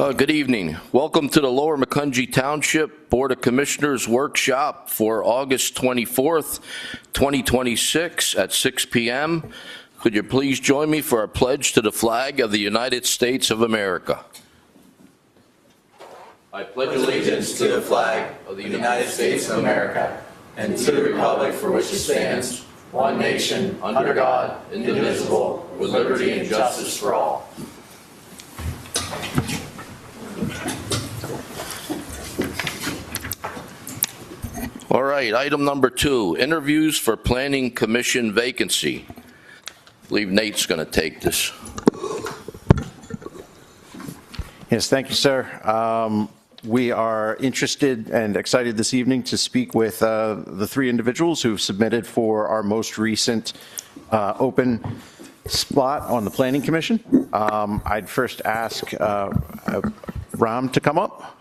Good evening. Welcome to the Lower Macungie Township Board of Commissioners Workshop for August 24th, 2026 at 6 p.m. Could you please join me for a pledge to the flag of the United States of America? I pledge allegiance to the flag of the United States of America and to the republic for which it stands, one nation, under God, indivisible, with liberty and justice for all. All right, item number 2, interviews for Planning Commission vacancy. I believe Nate's going to take this. Yes, thank you, sir. We are interested and excited this evening to speak with the 3 individuals who've submitted for our most recent open slot on the Planning Commission. I'd first ask Ram to come up.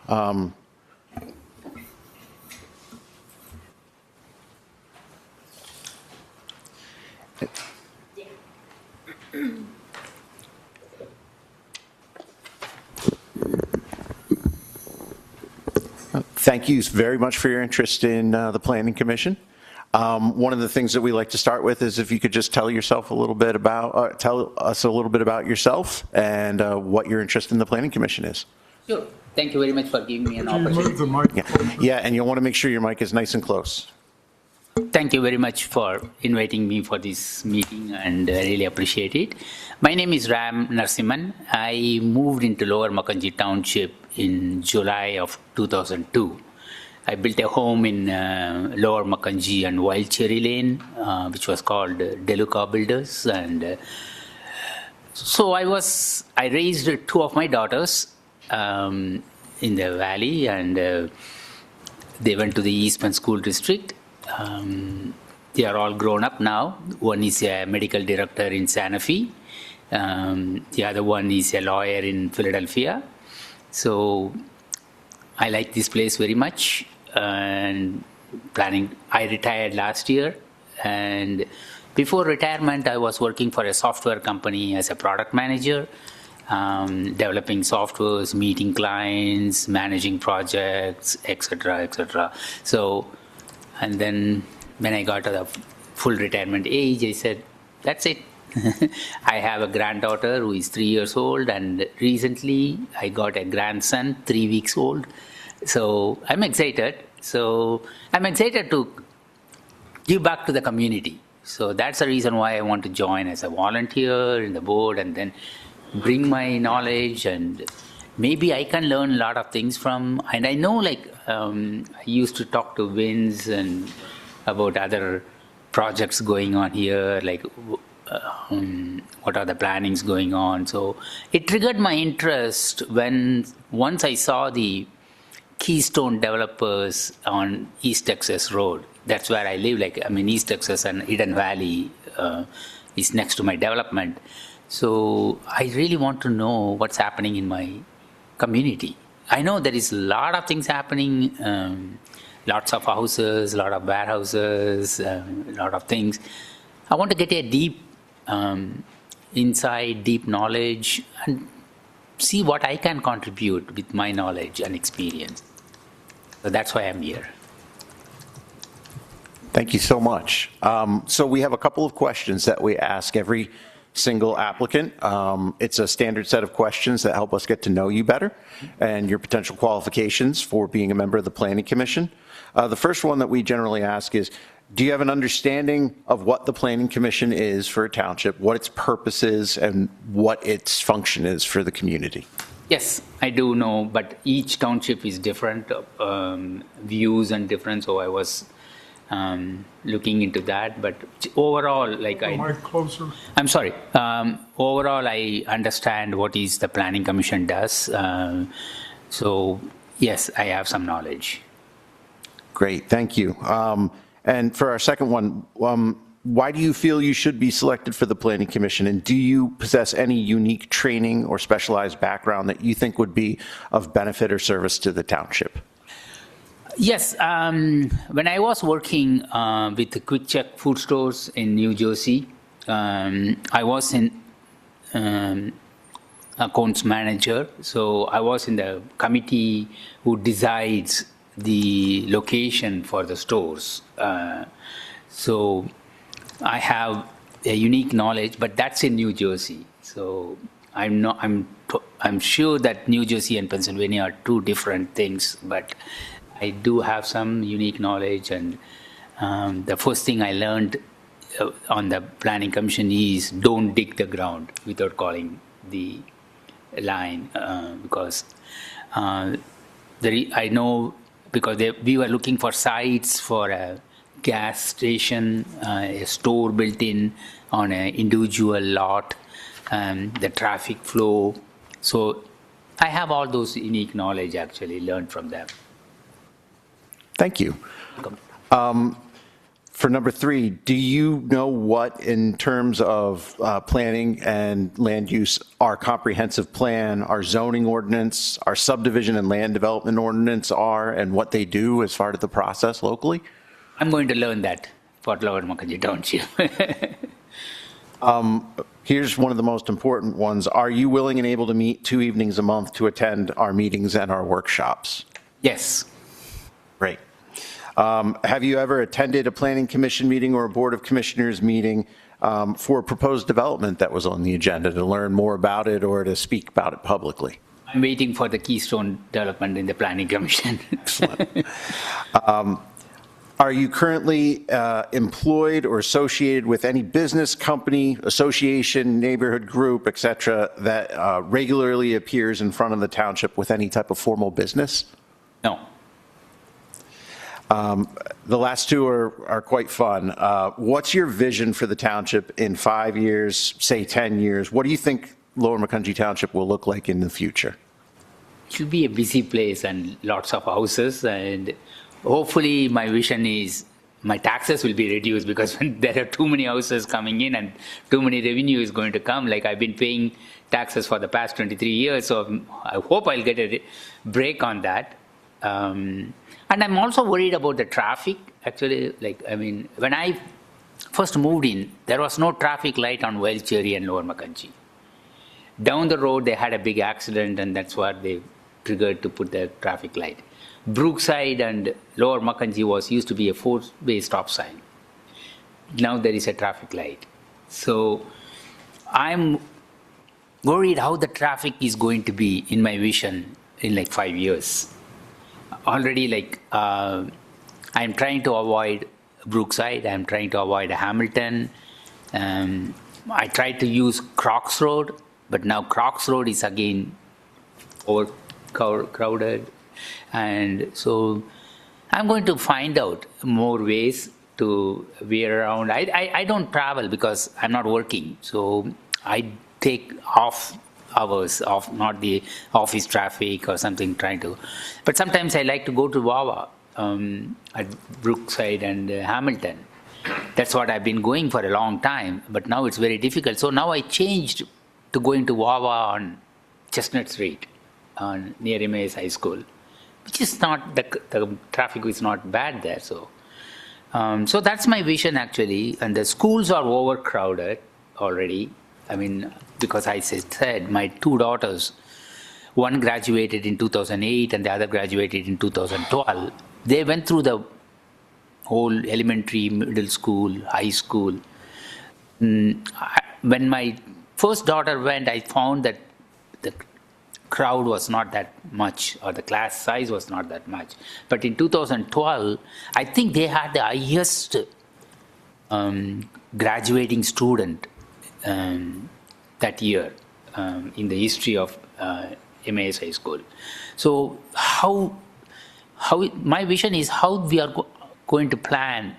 Thank you very much for your interest in the Planning Commission. One of the things that we like to start with is if you could just tell us a little bit about yourself and what your interest in the Planning Commission is. Sure. Thank you very much for giving me an opportunity. Yeah, and you'll want to make sure your mic is nice and close. Thank you very much for inviting me for this meeting, and I really appreciate it. My name is Ram Narasimhan. I moved into Lower Macungie Township in July of 2002. I built a home in Lower Macungie and Wild Cherry Lane, which was called Deluca Builders. And so I raised 2 of my daughters in the valley, and they went to the Eastman School District. They are all grown up now. One is a medical director in Sanofi. The other one is a lawyer in Philadelphia. So I like this place very much, and I retired last year, and before retirement I was working for a software company as a product manager, developing softwares, meeting clients, managing projects, etc. So, and then when I got to the full retirement age, I said, that's it. I have a granddaughter who is 3 years old, and recently I got a grandson, 3 weeks old. So I'm excited. So I'm excited to give back to the community. So that's the reason why I want to join as a volunteer in the board and then bring my knowledge, and maybe I can learn a lot of things from, and I know I used to talk to Vince and about other projects going on here, what are the plannings going on. So it triggered my interest once I saw the Keystone developers on East Texas Road. That's where I live. East Texas and Eden Valley is next to my development. So I really want to know what's happening in my community. I know there is a lot of things happening, lots of houses, a lot of warehouses, a lot of things. I want to get a deep insight, deep knowledge, and see what I can contribute with my knowledge and experience. So that's why I'm here. Thank you so much. So we have a couple of questions that we ask every single applicant. It's a standard set of questions that help us get to know you better and your potential qualifications for being a member of the Planning Commission. The first one that we generally ask is, do you have an understanding of what the Planning Commission is for a township, what its purpose is, and what its function is for the community? Yes, I do know, but each township is different, views and different, so I was looking into that. But overall, I'm sorry. Overall, I understand what is the Planning Commission does. So yes, I have some knowledge. Great, thank you. And for our second one, why do you feel you should be selected for the Planning Commission, and do you possess any unique training or specialized background that you think would be of benefit or service to the township? Yes, when I was working with the Quick Check food stores in New Jersey, I was in accounts manager. So I was in the committee who decides the location for the stores. So I have a unique knowledge, but that's in New Jersey. So I'm sure that New Jersey and Pennsylvania are two different things, but I do have some unique knowledge. And the first thing I learned on the planning commission is don't dig the ground without calling the line, because I know because we were looking for sites for a gas station, a store built in on an individual lot, the traffic flow. So I have all those unique knowledge actually learned from them. Thank you. For number 3, do you know what, in terms of planning and land use, our comprehensive plan, our zoning ordinance, our subdivision and land development ordinance are, and what they do as part of the process locally? I'm going to learn that for Lower Macungie Township. Here's one of the most important ones. Are you willing and able to meet 2 evenings a month to attend our meetings and our workshops? Yes. Great. Have you ever attended a planning commission meeting or a board of commissioners meeting for a proposed development that was on the agenda, to learn more about it or to speak about it publicly? I'm waiting for the Keystone development in the planning commission. Excellent. Are you currently employed or associated with any business, company, association, neighborhood group, et cetera, that regularly appears in front of the township with any type of formal business? No. The last 2 are quite fun. What's your vision for the township in 5 years, say 10 years? What do you think Lower Macungie Township will look like in the future? It will be a busy place and lots of houses, and hopefully my vision is my taxes will be reduced, because when there are too many houses coming in and too many revenue is going to come. Like I've been paying taxes for the past 23 years, so I hope I'll get a break on that. And I'm also worried about the traffic. Actually, when I first moved in, there was no traffic light on Wild Cherry and Lower Macungie. Down the road, they had a big accident, and that's what they triggered to put the traffic light. Brookside and Lower Macungie used to be a 4-way stop sign. Now there is a traffic light. So I'm worried how the traffic is going to be in my vision in like 5 years. Already, I'm trying to avoid Brookside, I'm trying to avoid Hamilton. I tried to use Crocs Road, but now Crocs Road is again overcrowded. And so I'm going to find out more ways to be around. I don't travel because I'm not working, so I take off hours of not the office traffic or something but sometimes I like to go to Wawa at Brookside and Hamilton. That's what I've been going for a long time, but now it's very difficult. So now I changed to going to Wawa on Chestnut Street near MAS High School, which is not, the traffic is not bad there. So that's my vision actually, and the schools are overcrowded already. Because I said my 2 daughters, one graduated in 2008 and the other graduated in 2012. They went through the whole elementary, middle school, high school. When my first daughter went, I found that the crowd was not that much, or the class size was not that much. But in 2012, I think they had the highest graduating student that year in the history of MAS High School. So my vision is how we are going to plan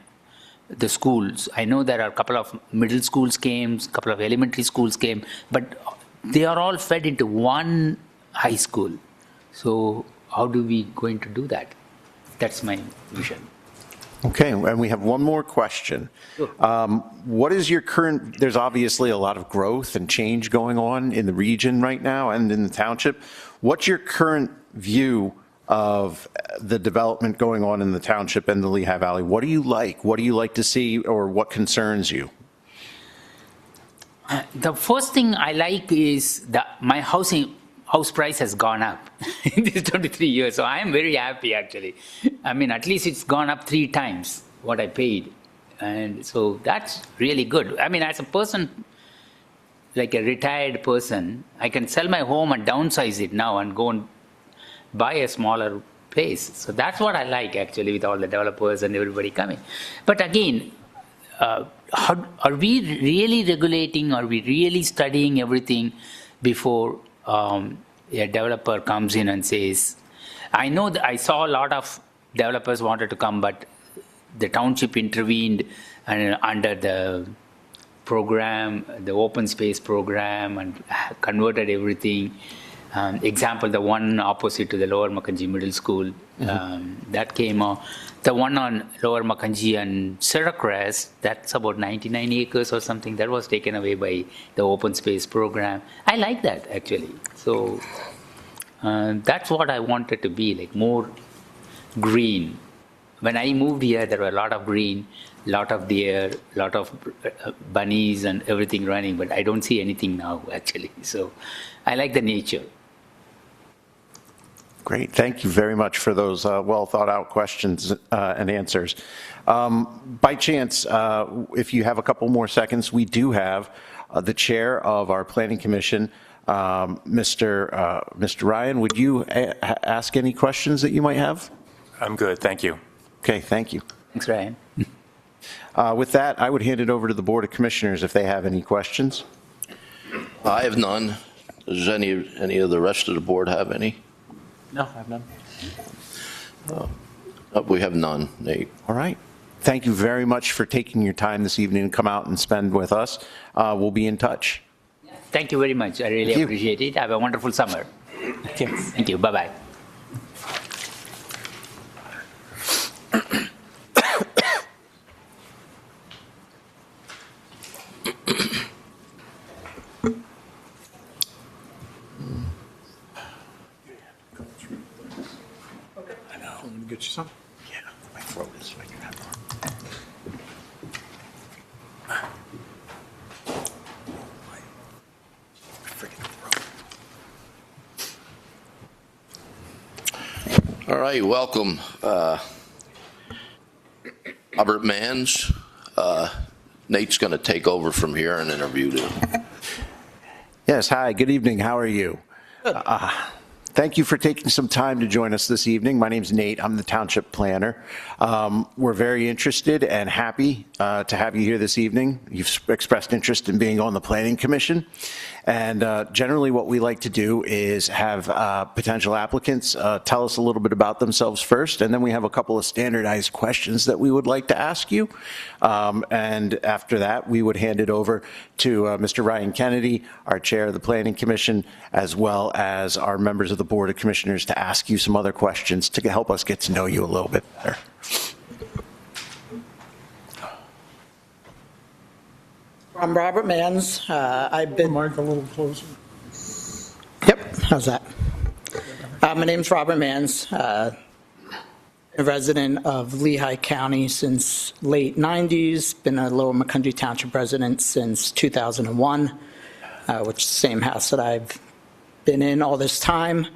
the schools. I know there are a couple of middle schools came, a couple of elementary schools came, but they are all fed into one high school. So how do we going to do that? That's my vision. Okay, and we have one more question. Sure. What is your current, there's obviously a lot of growth and change going on in the region right now and in the township. What's your current view of the development going on in the township and the Lehigh Valley? What do you like? What do you like to see, or what concerns you? The first thing I like is that my house price has gone up in these 23 years. So I am very happy actually. I mean, at least it's gone up 3 times what I paid. And so that's really good. I mean, as a person, like a retired person, I can sell my home and downsize it now and go and buy a smaller place. So that's what I like actually with all the developers and everybody coming. But again, are we really regulating? Are we really studying everything before a developer comes in and says, I know that I saw a lot of developers wanted to come, but the township intervened and under the program, the open space program, and converted everything. Example, the one opposite to the Lower Makanji Middle School, that came out. The one on Lower Makanji and Syracuse, that's about 99 acres or something, that was taken away by the open space program. I like that actually. So that's what I wanted to be, like more green. When I moved here, there were a lot of green, a lot of deer, a lot of bunnies and everything running, but I don't see anything now actually. So I like the nature. Great. Thank you very much for those well thought out questions and answers. By chance, if you have a couple more seconds, we do have the chair of our planning commission, Mr. Ryan. Would you ask any questions that you might have? I'm good, thank you. Okay, thank you. Thanks, Ryan. With that, I would hand it over to the Board of Commissioners if they have any questions. I have none. Does any of the rest of the board have any? No, I have none. We have none, Nate. All right. Thank you very much for taking your time this evening to come out and spend with us. We'll be in touch. Thank you very much. I really Thank you. appreciate it. Have a wonderful summer. Thank you. Thank you. Bye-bye. Get you some? Yeah, my throat is like that. All right, welcome. Robert Manns. Nate's going to take over from here and interview them. Yes, hi, good evening. How are you? Good. Thank you for taking some time to join us this evening. My name's Nate. I'm the township planner. We're very interested and happy to have you here this evening. You've expressed interest in being on the Planning Commission. And generally what we like to do is have potential applicants tell us a little bit about themselves first, and then we have a couple of standardized questions that we would like to ask you. And after that, we would hand it over to Mr. Ryan Kennedy, our chair of the Planning Commission, as well as our members of the Board of Commissioners to ask you some other questions to help us get to know you a little bit better. I'm Robert Manns. I've been. Mark a little closer. Yep. How's that? My name's Robert Manns. A resident of Lehigh County since late '90s. Been a Lower Makunji Township resident since 2001, which is the same house that I've been in all this time.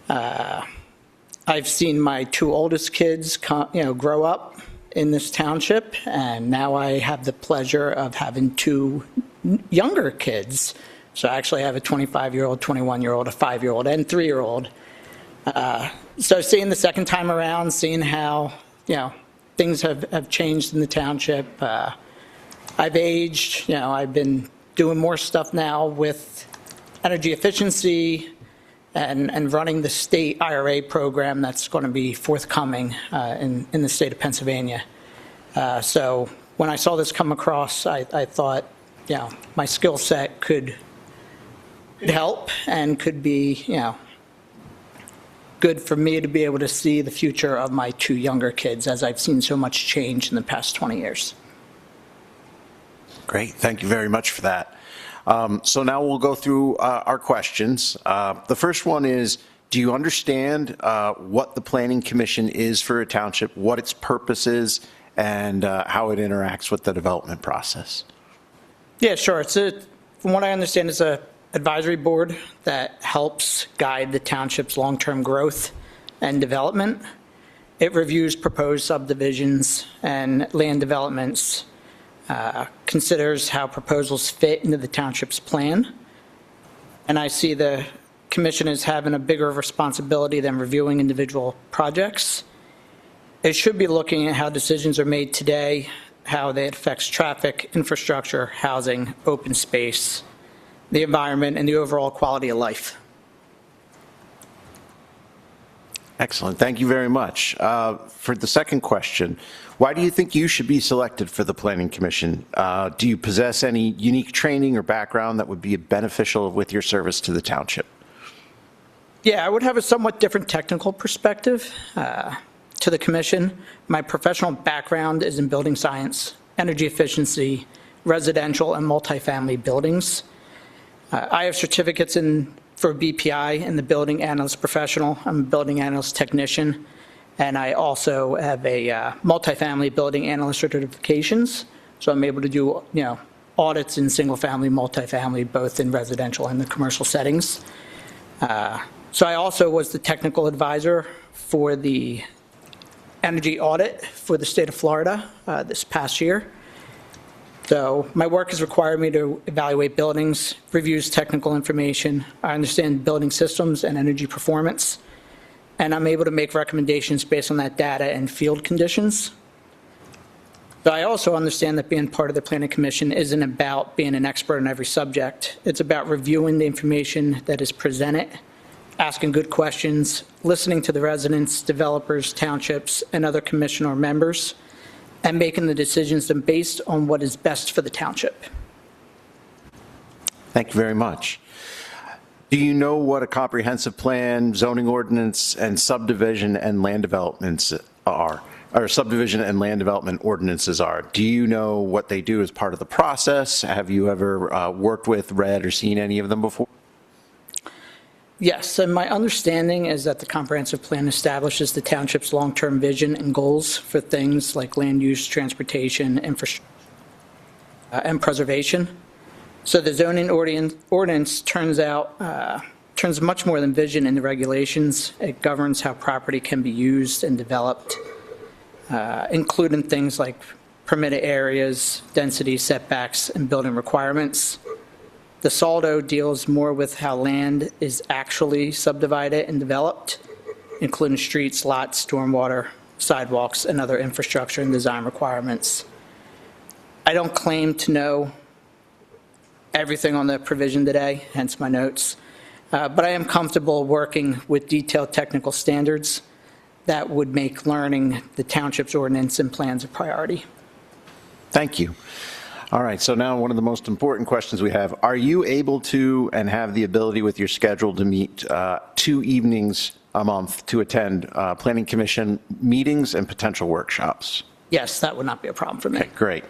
I've seen my 2 oldest kids, grow up in this township, and now I have the pleasure of having 2 younger kids. So I actually have a 25-year-old, 21-year-old, a 5-year-old, and 3-year-old. So seeing the second time around, seeing how, things have changed in the township. I've aged, I've been doing more stuff now with energy efficiency and running the state IRA program that's going to be forthcoming in the state of Pennsylvania. So when I saw this come across, I thought, my skill set could help and could be, good for me to be able to see the future of my 2 younger kids, as I've seen so much change in the past 20 years. Great. Thank you very much for that. So now we'll go through our questions. The first one is, do you understand what the Planning Commission is for a township, what its purpose is, and how it interacts with the development process? Yeah, sure. It's from what I understand, it's a advisory board that helps guide the township's long-term growth and development. It reviews proposed subdivisions and land developments, considers how proposals fit into the township's plan. And I see the commission as having a bigger responsibility than reviewing individual projects. It should be looking at how decisions are made today, how they affects traffic, infrastructure, housing, open space, the environment, and the overall quality of life. Excellent. Thank you very much. For the second question, why do you think you should be selected for the Planning Commission? Do you possess any unique training or background that would be beneficial with your service to the township? Yeah, I would have a somewhat different technical perspective to the commission. My professional background is in building science, energy efficiency, residential and multifamily buildings. I have certificates for BPI in the building analyst professional. I'm a building analyst technician, and I also have a multifamily building analyst certifications. So I'm able to do audits in single family, multifamily, both in residential and the commercial settings. So I also was the technical advisor for the energy audit for the state of Florida this past year. So my work has required me to evaluate buildings, reviews technical information. I understand building systems and energy performance, and I'm able to make recommendations based on that data and field conditions. But I also understand that being part of the Planning Commission isn't about being an expert in every subject. It's about reviewing the information that is presented, asking good questions, listening to the residents, developers, townships, and other commission or members, and making the decisions based on what is best for the township. Thank you very much. Do you know what a comprehensive plan, zoning ordinance, and subdivision and land developments are, or subdivision and land development ordinances are? Do you know what they do as part of the process? Have you ever worked with, read, or seen any of them before? Yes, and my understanding is that the comprehensive plan establishes the township's long-term vision and goals for things like land use, transportation, infrastructure, and preservation. So the zoning ordinance turns much more than vision in the regulations. It governs how property can be used and developed, including things like permitted areas, density, setbacks, and building requirements. The SALDO deals more with how land is actually subdivided and developed, including streets, lots, stormwater, sidewalks, and other infrastructure and design requirements. I don't claim to know everything on the provision today, hence my notes, but I am comfortable working with detailed technical standards that would make learning the township's ordinance and plans a priority. Thank you. All right, so now one of the most important questions we have. Are you able to and have the ability with your schedule to meet 2 evenings a month to attend Planning Commission meetings and potential workshops? Yes, that would not be a problem for me. Okay, great.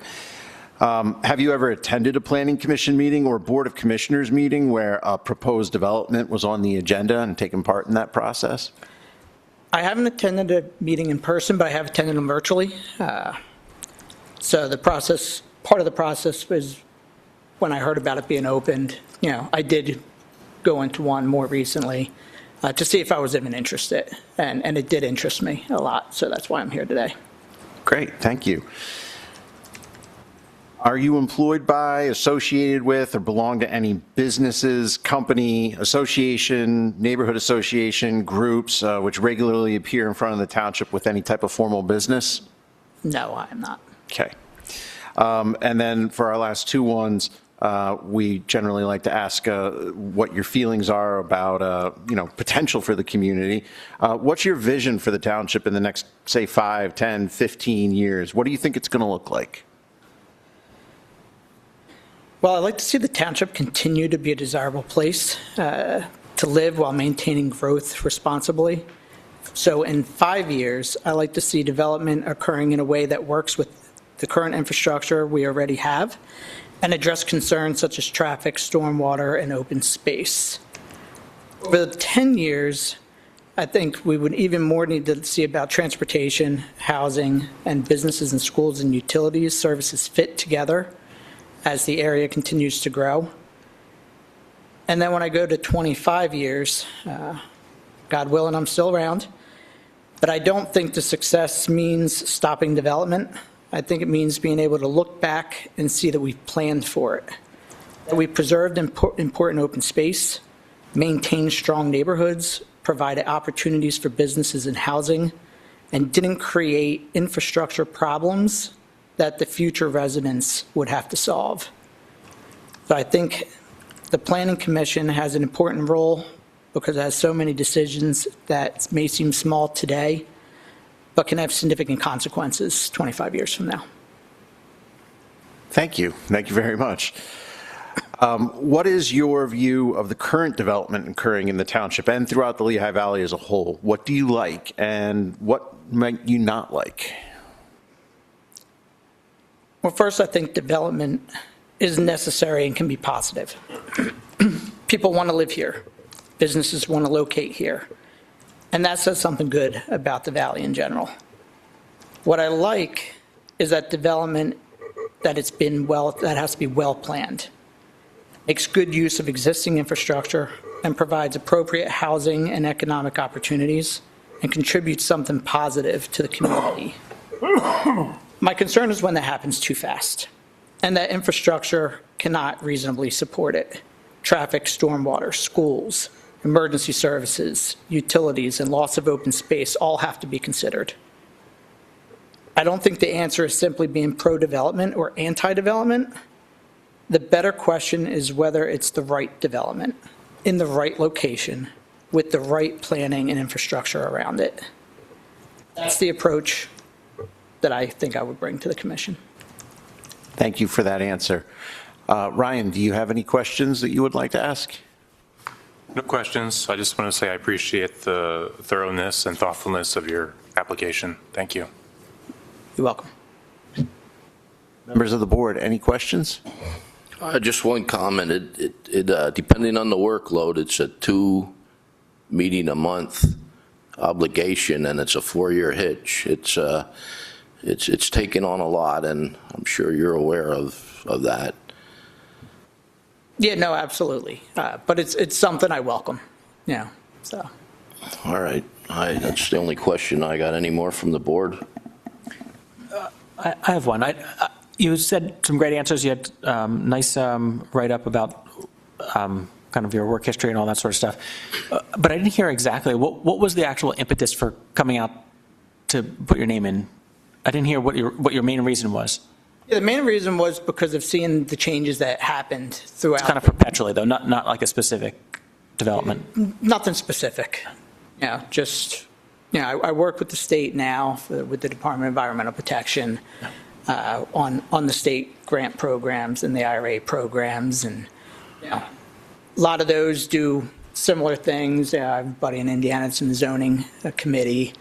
Have you ever attended a Planning Commission meeting or Board of Commissioners meeting where a proposed development was on the agenda and taken part in that process? I haven't attended a meeting in person, but I have attended them virtually. So part of the process was when I heard about it being opened, I did go into one more recently to see if I was even interested, and it did interest me a lot, so that's why I'm here today. Great, thank you. Are you employed by, associated with, or belong to any businesses, company, association, neighborhood association, groups which regularly appear in front of the township with any type of formal business? No, I am not. Okay. And then for our last 2 ones, we generally like to ask what your feelings are about, potential for the community. What's your vision for the township in the next, say, 5, 10, 15 years? What do you think it's going to look like? Well, I'd like to see the township continue to be a desirable place to live while maintaining growth responsibly. So in 5 years, I'd like to see development occurring in a way that works with the current infrastructure we already have and address concerns such as traffic, stormwater, and open space. Over the 10 years, I think we would even more need to see about transportation, housing, and businesses and schools and utilities services fit together as the area continues to grow. And then when I go to 25 years, God willing, I'm still around. But I don't think the success means stopping development. I think it means being able to look back and see that we've planned for it, that we preserved important open space, maintained strong neighborhoods, provided opportunities for businesses and housing, and didn't create infrastructure problems that the future residents would have to solve. So I think the Planning Commission has an important role because it has so many decisions that may seem small today, but can have significant consequences 25 years from now. Thank you. Thank you very much. What is your view of the current development occurring in the township and throughout the Lehigh Valley as a whole? What do you like and what might you not like? Well, first, I think development is necessary and can be positive. People want to live here. Businesses want to locate here. And that says something good about the valley in general. What I like is that development, that has to be well planned, makes good use of existing infrastructure, and provides appropriate housing and economic opportunities, and contributes something positive to the community. My concern is when that happens too fast, and that infrastructure cannot reasonably support it. Traffic, stormwater, schools, emergency services, utilities, and loss of open space all have to be considered. I don't think the answer is simply being pro-development or anti-development. The better question is whether it's the right development, in the right location, with the right planning and infrastructure around it. That's the approach that I think I would bring to the commission. Thank you for that answer. Ryan, do you have any questions that you would like to ask? No questions. I just want to say I appreciate the thoroughness and thoughtfulness of your application. Thank you. You're welcome. Members of the board, any questions? Just one comment. Depending on the workload, it's a 2-meeting-a-month obligation, and it's a 4-year hitch. It's taken on a lot, and I'm sure you're aware of that. Yeah, no, absolutely. But it's something I welcome, so. All right. That's the only question I got. Any more from the board? I have one. You said some great answers. You had nice write-up about kind of your work history and all that sort of stuff. But I didn't hear exactly, what was the actual impetus for coming out to put your name in? I didn't hear what your main reason was. Yeah, the main reason was because of seeing the changes that happened throughout. Kind of perpetually, though, not like a specific development. Nothing specific. I work with the state now with the Department of Environmental Protection on the state grant programs and the IRA programs, and a lot of those do similar things. I have a buddy in Indiana that's in the zoning committee.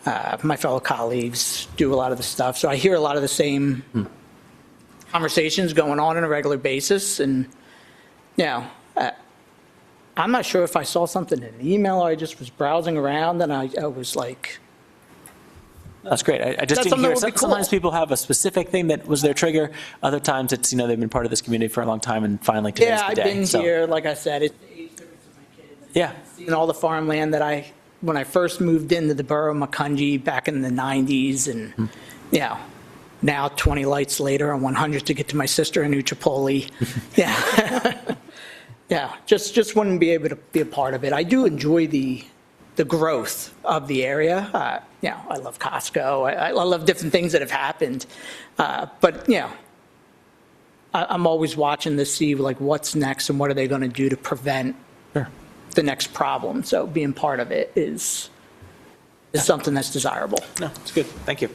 My fellow colleagues do a lot of the stuff, so I hear a lot of the same conversations going on a regular basis, and I'm not sure if I saw something in an email or I just was browsing around and I was like, that's great. I just didn't hear. Sometimes people have a specific thing that was their trigger. Other times it's, they've been part of this community for a long time, and finally today's the day. I've been here, like I said, it's the age difference of my kids. Yeah. Seeing all the farmland that when I first moved into the borough of Macungie back in the 90s, and now 20 lights later on 100 to get to my sister in New Tripoli. Just wouldn't be able to be a part of it. I do enjoy the growth of the area. I love Costco. I love different things that have happened. But I'm always watching to see like what's next and what are they going to do to prevent the next problem. So being part of it is something that's desirable. No, it's good. Thank you.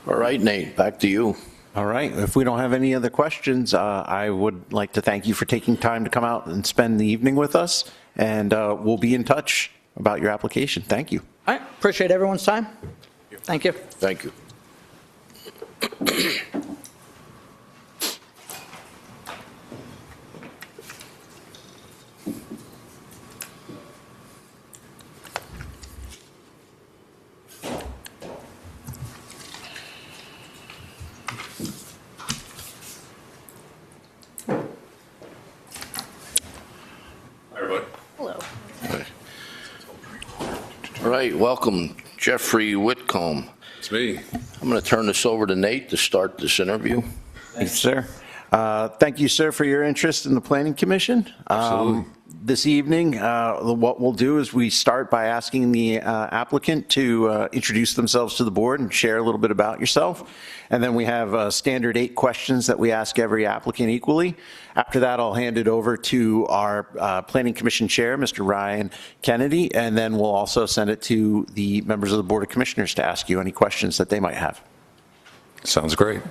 All right, Nate, back to you. All right. If we don't have any other questions, I would like to thank you for taking time to come out and spend the evening with us, and we'll be in touch about your application. Thank you. All right. Appreciate everyone's time. Thank you. Thank you. All right, welcome, Jeffrey Whitcomb. It's me. I'm going to turn this over to Nate to start this interview. Thank you, sir. Thank you, sir, for your interest in the Planning Commission. Absolutely. This evening, what we'll do is we start by asking the applicant to introduce themselves to the board and share a little bit about yourself. And then we have standard 8 questions that we ask every applicant equally. After that, I'll hand it over to our Planning Commission Chair, Mr. Ryan Kennedy, and then we'll also send it to the members of the Board of Commissioners to ask you any questions that they might have. Sounds great.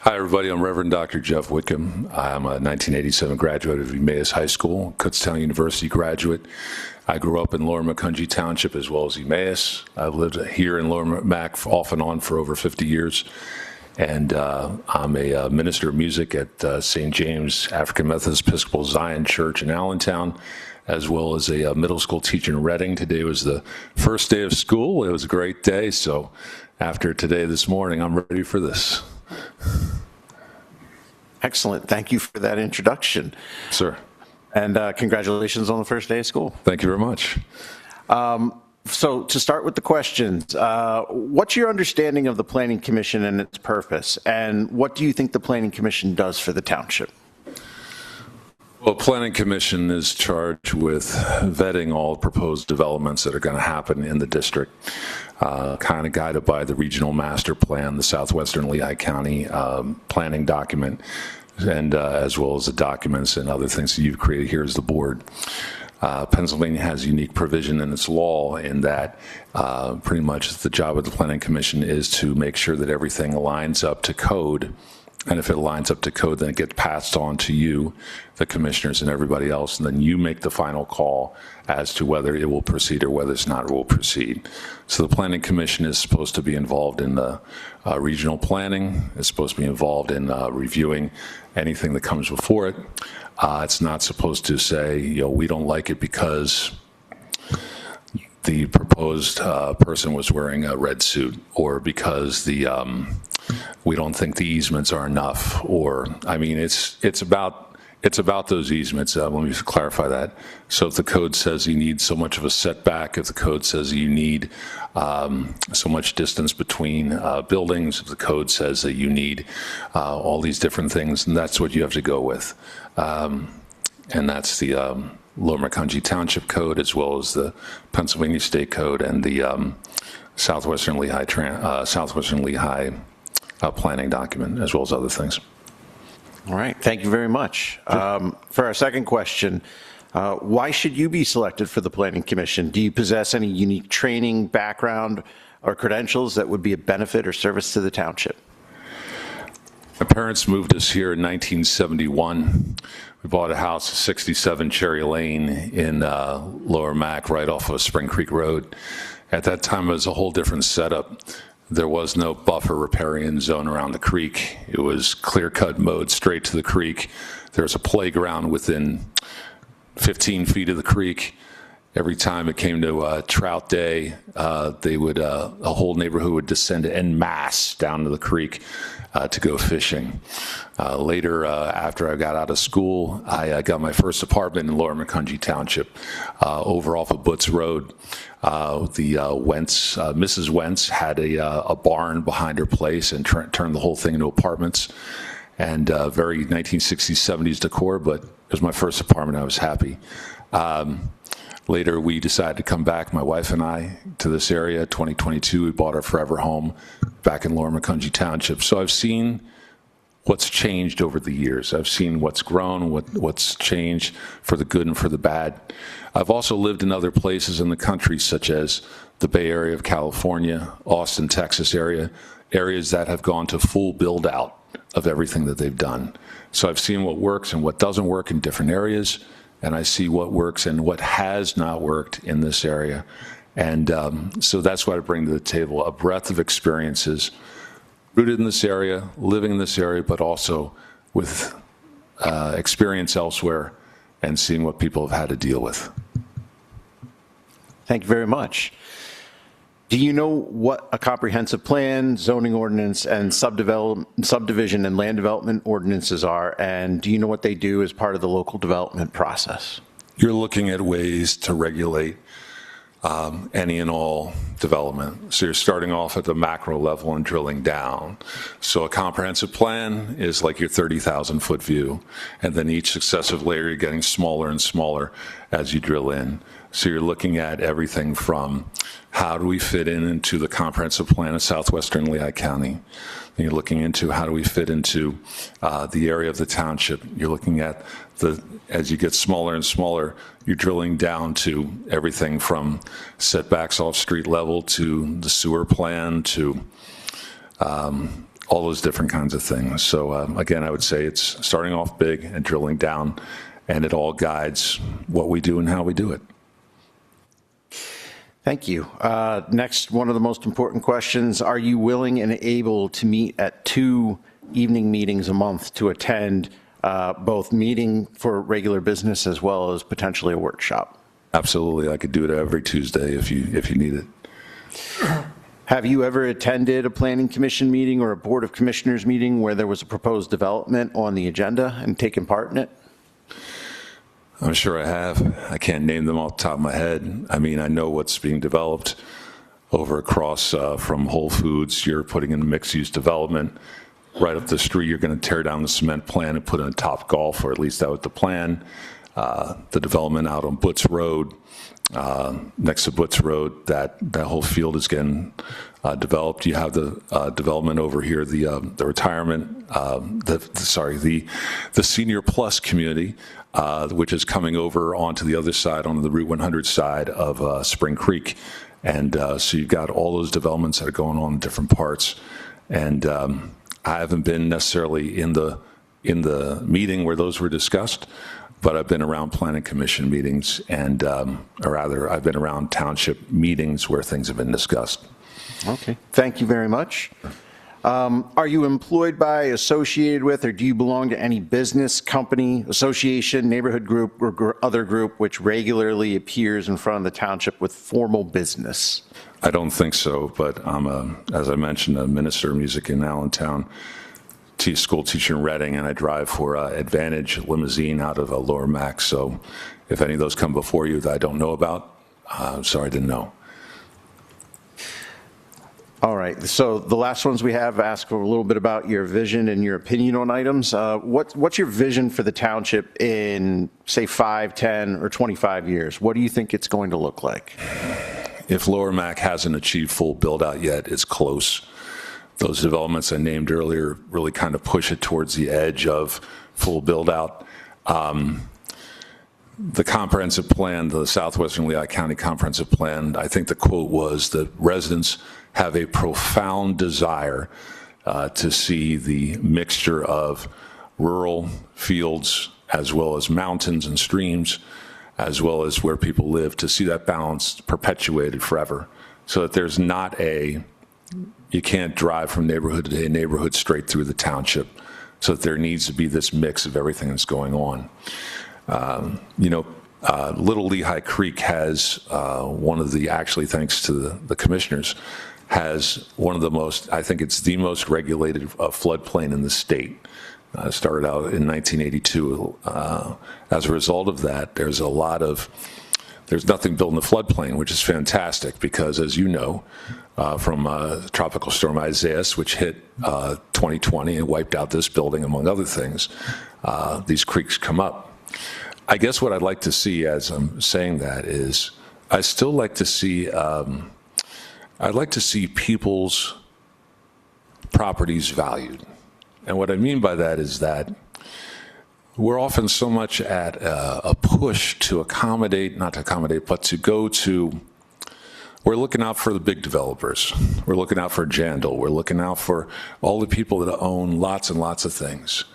Hi, everybody. I'm Reverend Dr. Jeff Whitcomb. I'm a 1987 graduate of Emmaus High School, Kutztown University graduate. I grew up in Lower Macungie Township as well as Emmaus. I've lived here in Lower Mac off and on for over 50 years. And I'm a minister of music at St. James African Methodist Episcopal Zion Church in Allentown, as well as a middle school teacher in Reading. Today was the first day of school. It was a great day. So after today this morning, I'm ready for this. Excellent. Thank you for that introduction. Sir. And congratulations on the first day of school. Thank you very much. So to start with the questions, what's your understanding of the Planning Commission and its purpose? And what do you think the Planning Commission does for the township? Well, Planning Commission is charged with vetting all proposed developments that are going to happen in the district, kind of guided by the regional master plan, the Southwestern Lehigh County planning document, and as well as the documents and other things that you've created here as the board. Pennsylvania has unique provision in its law in that pretty much the job of the Planning Commission is to make sure that everything lines up to code. And if it lines up to code, then it gets passed on to you, the commissioners and everybody else, and then you make the final call as to whether it will proceed or whether it's not will proceed. So the Planning Commission is supposed to be involved in the regional planning. It's supposed to be involved in reviewing anything that comes before it. It's not supposed to say, you know, we don't like it because the proposed person was wearing a red suit, or because the we don't think the easements are enough, or I mean, it's about those easements. Let me just clarify that. So if the code says you need so much of a setback, if the code says you need so much distance between buildings, if the code says that you need all these different things, and that's what you have to go with. And that's the Lower Macungie Township Code, as well as the Pennsylvania State Code and the Southwestern Lehigh planning document, as well as other things. All right. Thank you very much. For our second question, why should you be selected for the Planning Commission? Do you possess any unique training, background, or credentials that would be a benefit or service to the township? My parents moved us here in 1971. We bought a house at 67 Cherry Lane in Lower Mac, right off of Spring Creek Road. At that time, it was a whole different setup. There was no buffer riparian zone around the creek. It was clear-cut mowed straight to the creek. There was a playground within 15 feet of the creek. Every time it came to trout day, they would a whole neighborhood would descend en masse down to the creek to go fishing. Later, after I got out of school, I got my first apartment in Lower Macungie Township, over off of Butts Road. Mrs. Wentz had a barn behind her place and turned the whole thing into apartments, and very 1960s, 70s decor, but it was my first apartment. I was happy. Later, we decided to come back, my wife and I, to this area. 2022, we bought our forever home back in Lower Macungie Township. So I've seen what's changed over the years. I've seen what's grown, what's changed for the good and for the bad. I've also lived in other places in the country, such as the Bay Area of California, Austin, Texas area, areas that have gone to full build out of everything that they've done. So I've seen what works and what doesn't work in different areas, and I see what works and what has not worked in this area. And so that's what I bring to the table, a breadth of experiences rooted in this area, living in this area, but also with experience elsewhere and seeing what people have had to deal with. Thank you very much. Do you know what a comprehensive plan, zoning ordinance, and subdivision and land development ordinances are? And do you know what they do as part of the local development process? You're looking at ways to regulate any and all development. So you're starting off at the macro level and drilling down. So a comprehensive plan is like your 30,000-foot view, and then each successive layer you're getting smaller and smaller as you drill in. So you're looking at everything from how do we fit into the comprehensive plan of southwestern Lehigh County. Then you're looking into how do we fit into the area of the township. You're looking at as you get smaller and smaller, you're drilling down to everything from setbacks off street level to the sewer plan to all those different kinds of things. So again, I would say it's starting off big and drilling down, and it all guides what we do and how we do it. Thank you. Next, one of the most important questions, are you willing and able to meet at 2 evening meetings a month to attend both meeting for regular business as well as potentially a workshop? Absolutely. I could do it every Tuesday if you need it. Have you ever attended a planning commission meeting or a board of commissioners meeting where there was a proposed development on the agenda and taken part in it? I'm sure I have. I can't name them off the top of my head. I mean, I know what's being developed over across from Whole Foods. You're putting in mixed-use development. Right up the street, you're going to tear down the cement plant and put in a Top Golf, or at least that was the plan. The development out on Butts Road, next to Butts Road, that whole field is getting developed. You have the development over here, the retirement, the Senior Plus community, which is coming over onto the other side, onto the Route 100 side of Spring Creek. And so you've got all those developments that are going on in different parts. And I haven't been necessarily in the meeting where those were discussed, but I've been around planning commission meetings, and or rather, I've been around township meetings where things have been discussed. Okay, thank you very much. Are you employed by, associated with, or do you belong to any business, company, association, neighborhood group, or other group which regularly appears in front of the township with formal business? I don't think so, but I'm, as I mentioned, a minister of music in Allentown, school teacher in Reading, and I drive for Advantage Limousine out of Lower Mac. So if any of those come before you that I don't know about, I'm sorry I didn't know. All right, so the last ones we have ask a little bit about your vision and your opinion on items. What's your vision for the township in, say, 5, 10, or 25 years? What do you think it's going to look like? If Lower Mac hasn't achieved full build-out yet, it's close. Those developments I named earlier really kind of push it towards the edge of full build-out. The comprehensive plan, the Southwestern Lehigh County Comprehensive Plan, I think the quote was that residents have a profound desire to see the mixture of rural fields as well as mountains and streams, as well as where people live, to see that balance perpetuated forever, so that there's not you can't drive from neighborhood to neighborhood straight through the township, so that there needs to be this mix of everything that's going on. Little Lehigh Creek has actually thanks to the commissioners, has one of the most, I think it's the most regulated floodplain in the state. Started out in 1982. As a result of that, there's nothing built in the floodplain, which is fantastic because, as you know, from Tropical Storm Isaias, which hit 2020 and wiped out this building, among other things, these creeks come up. I guess what I'd like to see, as I'm saying that, is I still like to see, I'd like to see people's properties valued. And what I mean by that is that we're often so much at a push to accommodate, not to accommodate, but to go to, we're looking out for the big developers. We're looking out for Jandal. We're looking out for all the people that own lots and lots of things.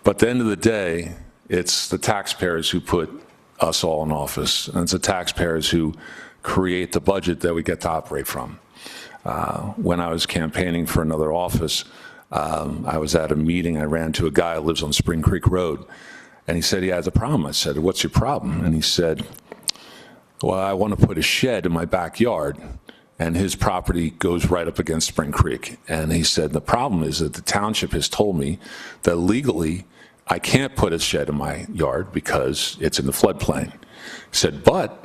But at the end of the day, it's the taxpayers who put us all in office, and it's the taxpayers who create the budget that we get to operate from. When I was campaigning for another office, I was at a meeting. I ran to a guy who lives on Spring Creek Road, and he said he has a problem. I said, "What's your problem?" And he said, "Well, I want to put a shed in my backyard," and his property goes right up against Spring Creek. And he said, "The problem is that the township has told me that legally I can't put a shed in my yard because it's in the floodplain." He said, "But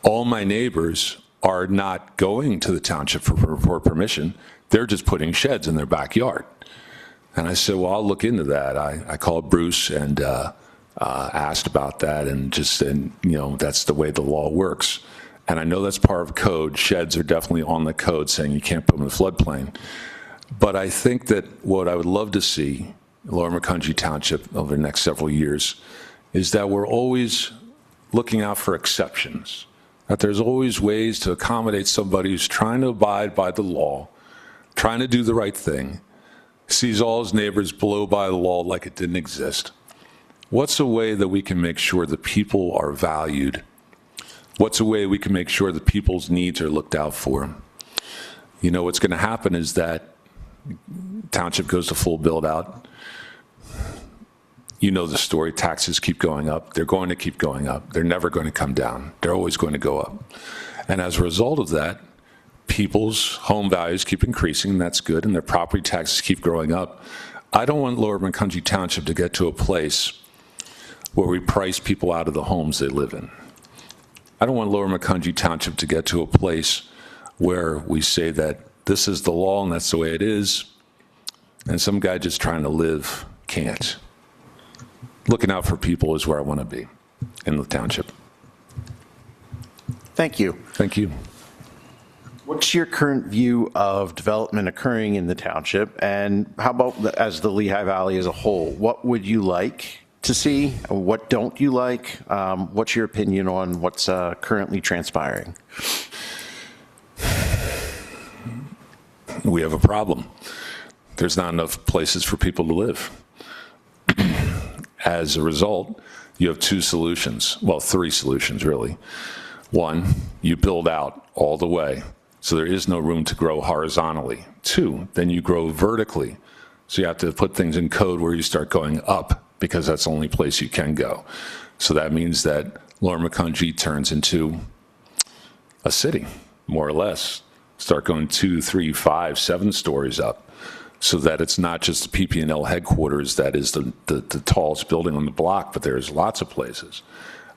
all my neighbors are not going to the township for permission. They're just putting sheds in their backyard. And I said, well, I'll look into that. I called Bruce and asked about that, and that's the way the law works. And I know that's part of code. Sheds are definitely on the code saying you can't put them in the floodplain. But I think that what I would love to see in Lower Macungie Township over the next several years is that we're always looking out for exceptions, that there's always ways to accommodate somebody who's trying to abide by the law, trying to do the right thing, sees all his neighbors blow by the law like it didn't exist. What's a way that we can make sure that people are valued? What's a way we can make sure that people's needs are looked out for? You know, what's going to happen is that township goes to full build out. You know the story, taxes keep going up. They're going to keep going up. They're never going to come down. They're always going to go up. And as a result of that, people's home values keep increasing, and that's good, and their property taxes keep growing up. I don't want Lower Macungie Township to get to a place where we price people out of the homes they live in. I don't want Lower Macungie Township to get to a place where we say that this is the law and that's the way it is, and some guy just trying to live can't. Looking out for people is where I want to be in the township. Thank you. Thank you. What's your current view of development occurring in the township? And how about as the Lehigh Valley as a whole? What would you like to see? What don't you like? What's your opinion on what's currently transpiring? We have a problem. There's not enough places for people to live. As a result, you have two solutions. Well, three solutions, really. One, you build out all the way, so there is no room to grow horizontally. Two, then you grow vertically. So you have to put things in code where you start going up, because that's the only place you can go. So that means that Lower Macungie turns into a city, more or less. Start going 2, 3, 5, 7 stories up, so that it's not just the PP&L headquarters that is the tallest building on the block, but there's lots of places.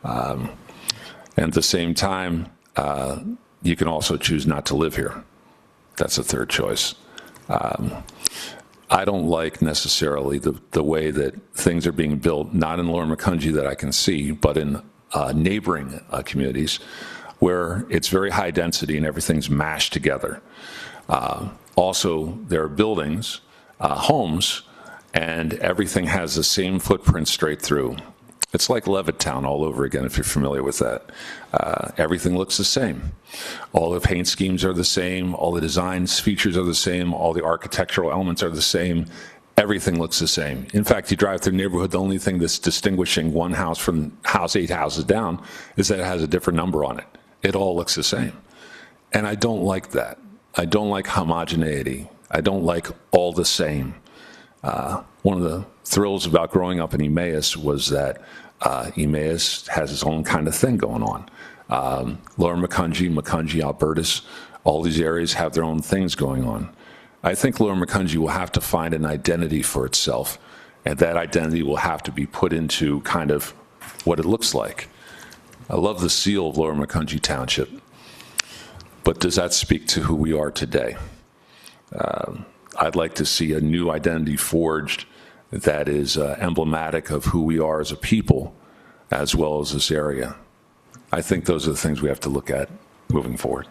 And at the same time, you can also choose not to live here. That's a third choice. I don't like necessarily the way that things are being built, not in Lower Macungie that I can see, but in neighboring communities where it's very high density and everything's mashed together. Also, there are buildings, homes, and everything has the same footprint straight through. It's like Levittown all over again, if you're familiar with that. Everything looks the same. All the paint schemes are the same. All the design features are the same. All the architectural elements are the same. Everything looks the same. In fact, you drive through the neighborhood, the only thing that's distinguishing one house from house 8 houses down is that it has a different number on it. It all looks the same. And I don't like that. I don't like homogeneity. I don't like all the same. One of the thrills about growing up in Emmaus was that Emmaus has its own kind of thing going on. Lower Macungie, Albertus, all these areas have their own things going on. I think Lower Macungie will have to find an identity for itself, and that identity will have to be put into kind of what it looks like. I love the seal of Lower Macungie Township, but does that speak to who we are today? I'd like to see a new identity forged that is emblematic of who we are as a people, as well as this area. I think those are the things we have to look at moving forward.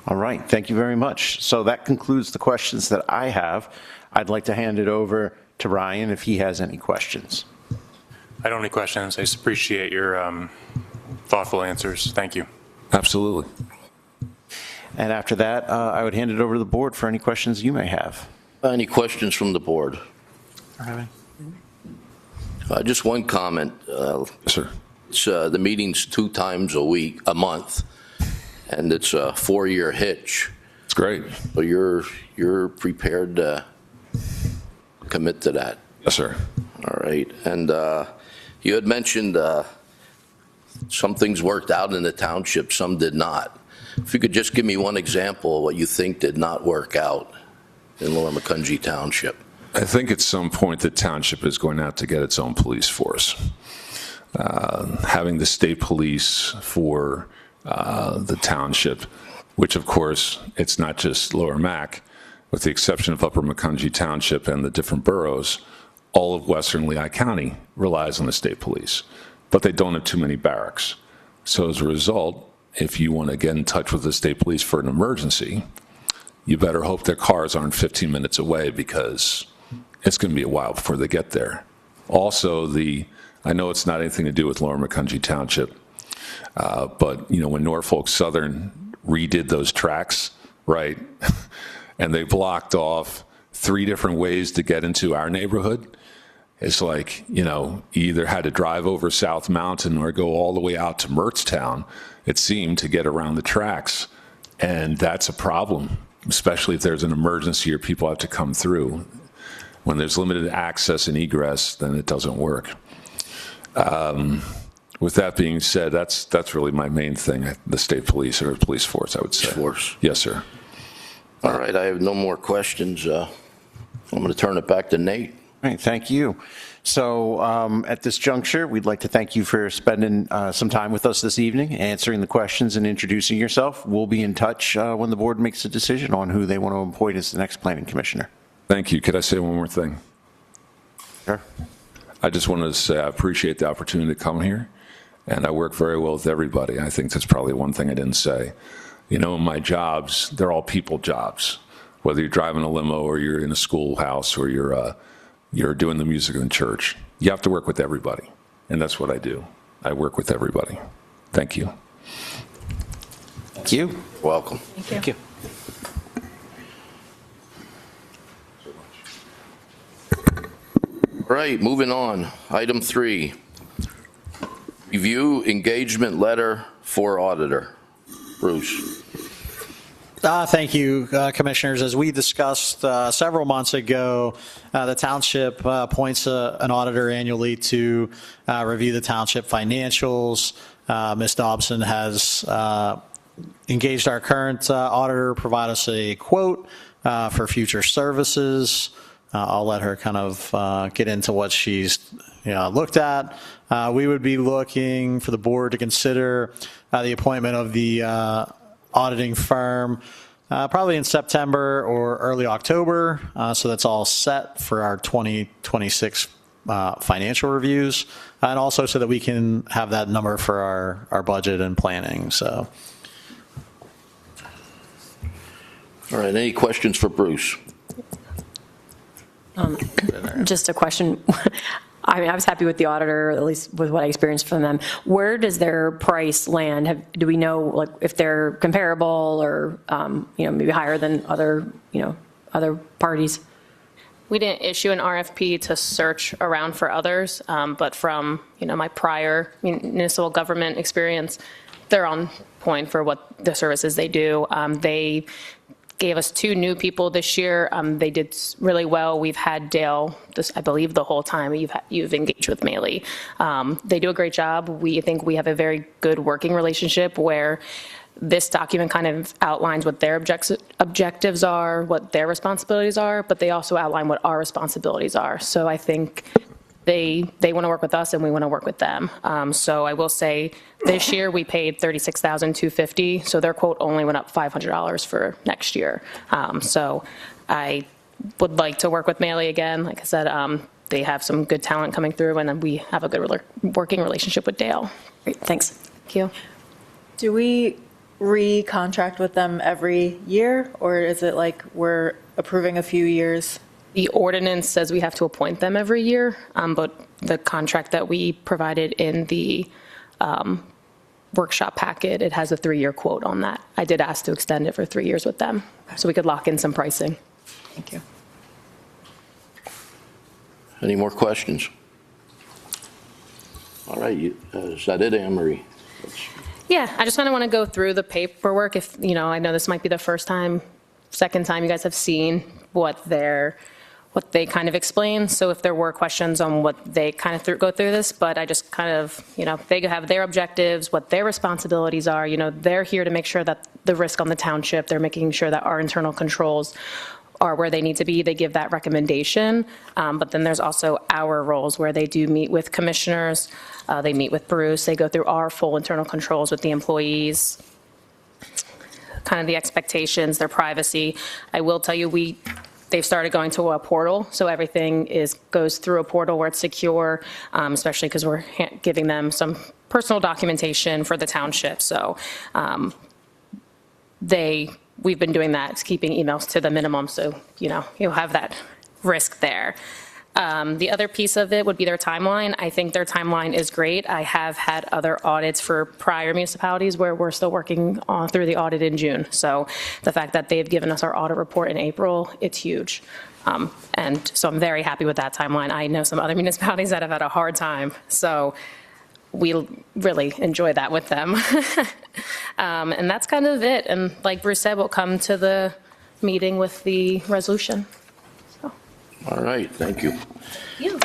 All right, thank you very much. So that concludes the questions that I have. I'd like to hand it over to Ryan if he has any questions. I don't have any questions. I just appreciate your thoughtful answers. Thank you. Absolutely. And after that, I would hand it over to the board for any questions you may have. Any questions from the board? Just one comment. Sir. It's, the meeting's 2 times a month, and it's a 4-year hitch. It's great. So you're prepared to commit to that? Yes, sir. All right. And you had mentioned some things worked out in the township, some did not. If you could just give me one example of what you think did not work out in Lower Macungie Township. I think at some point the township is going to have to get its own police force. Having the state police for the township, which of course, it's not just Lower Mac, with the exception of Upper Macungie Township and the different boroughs, all of Western Lehigh County relies on the state police, but they don't have too many barracks. So as a result, if you want to get in touch with the state police for an emergency, you better hope their cars aren't 15 minutes away, because it's going to be a while before they get there. Also, I know it's not anything to do with Lower Macungie Township, but when Norfolk Southern redid those tracks, right, and they blocked off 3 different ways to get into our neighborhood, it's like, you either had to drive over South Mountain or go all the way out to Mertztown, it seemed, to get around the tracks. And that's a problem, especially if there's an emergency or people have to come through. When there's limited access and egress, then it doesn't work. With that being said, that's really my main thing, the state police or police force, I would say. Force. Yes, sir. All right, I have no more questions. I'm going to turn it back to Nate. All right, thank you. So at this juncture, we'd like to thank you for spending some time with us this evening, answering the questions and introducing yourself. We'll be in touch when the board makes a decision on who they want to appoint as the next planning commissioner. Thank you. Could I say one more thing? Sure. I just wanted to say I appreciate the opportunity to come here, and I work very well with everybody. I think that's probably one thing I didn't say. In my jobs, they're all people jobs, whether you're driving a limo or you're in a schoolhouse or you're doing the music in church. You have to work with everybody, and that's what I do. I work with everybody. Thank you. Thank you. Welcome. Thank you. All right, moving on. Item 3, review engagement letter for auditor. Bruce. Thank you, Commissioners. As we discussed several months ago, the township appoints an auditor annually to review the township financials. Ms. Dobson has engaged our current auditor, provide us a quote for future services. I'll let her kind of get into what she's looked at. We would be looking for the board to consider the appointment of the auditing firm probably in September or early October. So that's all set for our 2026 financial reviews, and also so that we can have that number for our budget and planning. So. All right, any questions for Bruce? Just a question. I mean, I was happy with the auditor, at least with what I experienced from them. Where does their price land? Do we know, like, if they're comparable or, maybe higher than other parties? We didn't issue an RFP to search around for others, but from, my prior municipal government experience, they're on point for what the services they do. They gave us 2 new people this year. They did really well. We've had Dale, I believe, the whole time you've engaged with Maley. They do a great job. We think we have a very good working relationship where this document kind of outlines what their objectives are, what their responsibilities are, but they also outline what our responsibilities are. So I think they want to work with us and we want to work with them. So I will say this year we paid $36,250. So their quote only went up $500 for next year. So I would like to work with Maley again. Like I said, they have some good talent coming through, and then we have a good working relationship with Dale. Great, thanks. Thank you. Do we re-contract with them every year, or is it like we're approving a few years? The ordinance says we have to appoint them every year, but the contract that we provided in the workshop packet, it has a 3-year quote on that. I did ask to extend it for 3 years with them, so we could lock in some pricing. Thank you. Any more questions? All right, is that it, Anne Marie? Yeah, I just kind of want to go through the paperwork. If, I know this might be the second time you guys have seen what they kind of explain. So if there were questions on what they kind of go through this, but I just kind of, they have their objectives, what their responsibilities are. They're here to make sure that the risk on the township, they're making sure that our internal controls are where they need to be, they give that recommendation. But then there's also our roles where they do meet with commissioners, they meet with Bruce, they go through our full internal controls with the employees, kind of the expectations, their privacy. I will tell you, they've started going to a portal, so everything goes through a portal where it's secure, especially because we're giving them some personal documentation for the township. So we've been doing that, keeping emails to the minimum, so you'll have that risk there. The other piece of it would be their timeline. I think their timeline is great. I have had other audits for prior municipalities where we're still working through the audit in June. So the fact that they've given us our audit report in April, it's huge. And so I'm very happy with that timeline. I know some other municipalities that have had a hard time. So we really enjoy that with them. And that's kind of it. And like Bruce said, we'll come to the meeting with the resolution. All right, thank you. Yeah.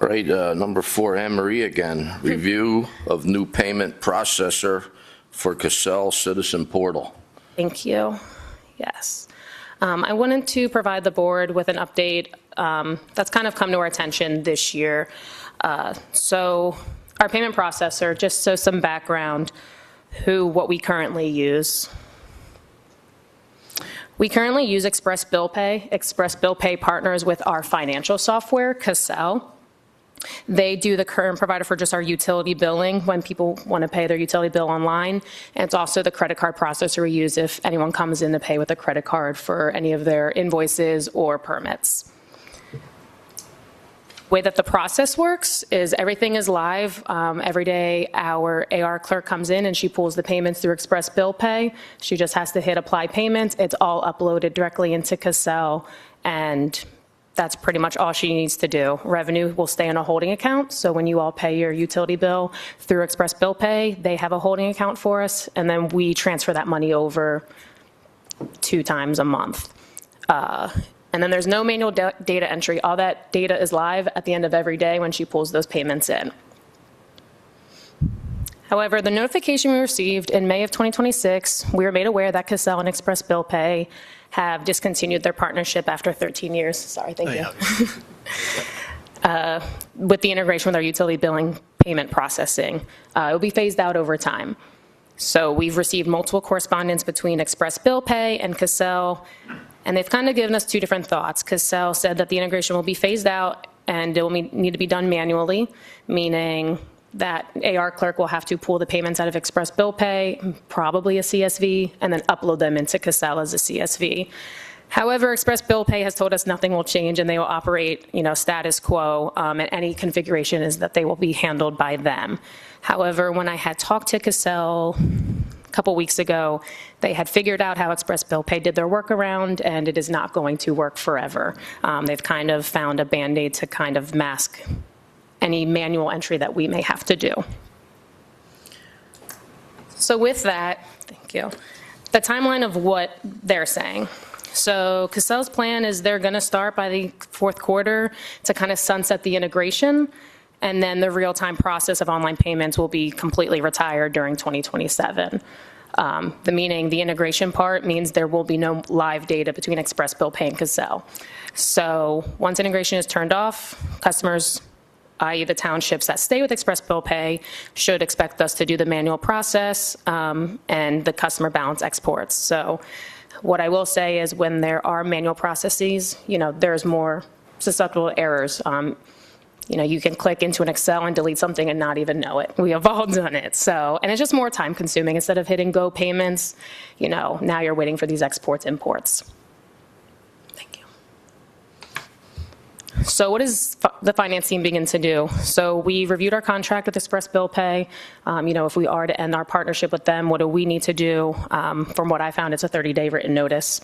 All right, number 4, Anne Marie again. Review of new payment processor for Cassell Citizen Portal. Thank you. Yes. I wanted to provide the board with an update that's kind of come to our attention this year. So our payment processor, just so some background, what we currently use. We currently use Express Bill Pay. Express Bill Pay partners with our financial software, Cassell. They do the current provider for just our utility billing when people want to pay their utility bill online. And it's also the credit card processor we use if anyone comes in to pay with a credit card for any of their invoices or permits. The way that the process works is everything is live. Every day our AR clerk comes in and she pulls the payments through Express Bill Pay. She just has to hit apply payments. It's all uploaded directly into Cassell, and that's pretty much all she needs to do. Revenue will stay in a holding account, so when you all pay your utility bill through Express Bill Pay, they have a holding account for us, and then we transfer that money over 2 times a month. And then there's no manual data entry. All that data is live at the end of every day when she pulls those payments in. However, the notification we received in May of 2026, we were made aware that Cassell and Express Bill Pay have discontinued their partnership after 13 years. Sorry, thank you. With the integration with our utility billing payment processing. It will be phased out over time. So we've received multiple correspondence between Express Bill Pay and Cassell, and they've kind of given us 2 different thoughts. Cassell said that the integration will be phased out and it will need to be done manually, meaning that AR clerk will have to pull the payments out of Express Bill Pay, probably a CSV, and then upload them into Cassell as a CSV. However, Express Bill Pay has told us nothing will change and they will operate, status quo, and any configuration is that they will be handled by them. However, when I had talked to Cassell a couple weeks ago, they had figured out how Express Bill Pay did their workaround, and it is not going to work forever. They've kind of found a Band-Aid to kind of mask any manual entry that we may have to do. So with that, thank you, the timeline of what they're saying. So Cassell's plan is they're going to start by the 4th quarter to kind of sunset the integration, and then the real-time process of online payments will be completely retired during 2027. The meaning, the integration part means there will be no live data between Express Bill Pay and Cassell. So once integration is turned off, customers, i.e. the townships that stay with Express Bill Pay, should expect us to do the manual process and the customer balance exports. So what I will say is when there are manual processes, there's more susceptible errors. You can click into an Excel and delete something and not even know it. We have all done it. So, and it's just more time consuming. Instead of hitting go payments, now you're waiting for these exports, imports. Thank you. So what is the finance team begin to do? So we reviewed our contract with Express Bill Pay. If we are to end our partnership with them, what do we need to do? From what I found, it's a 30-day written notice.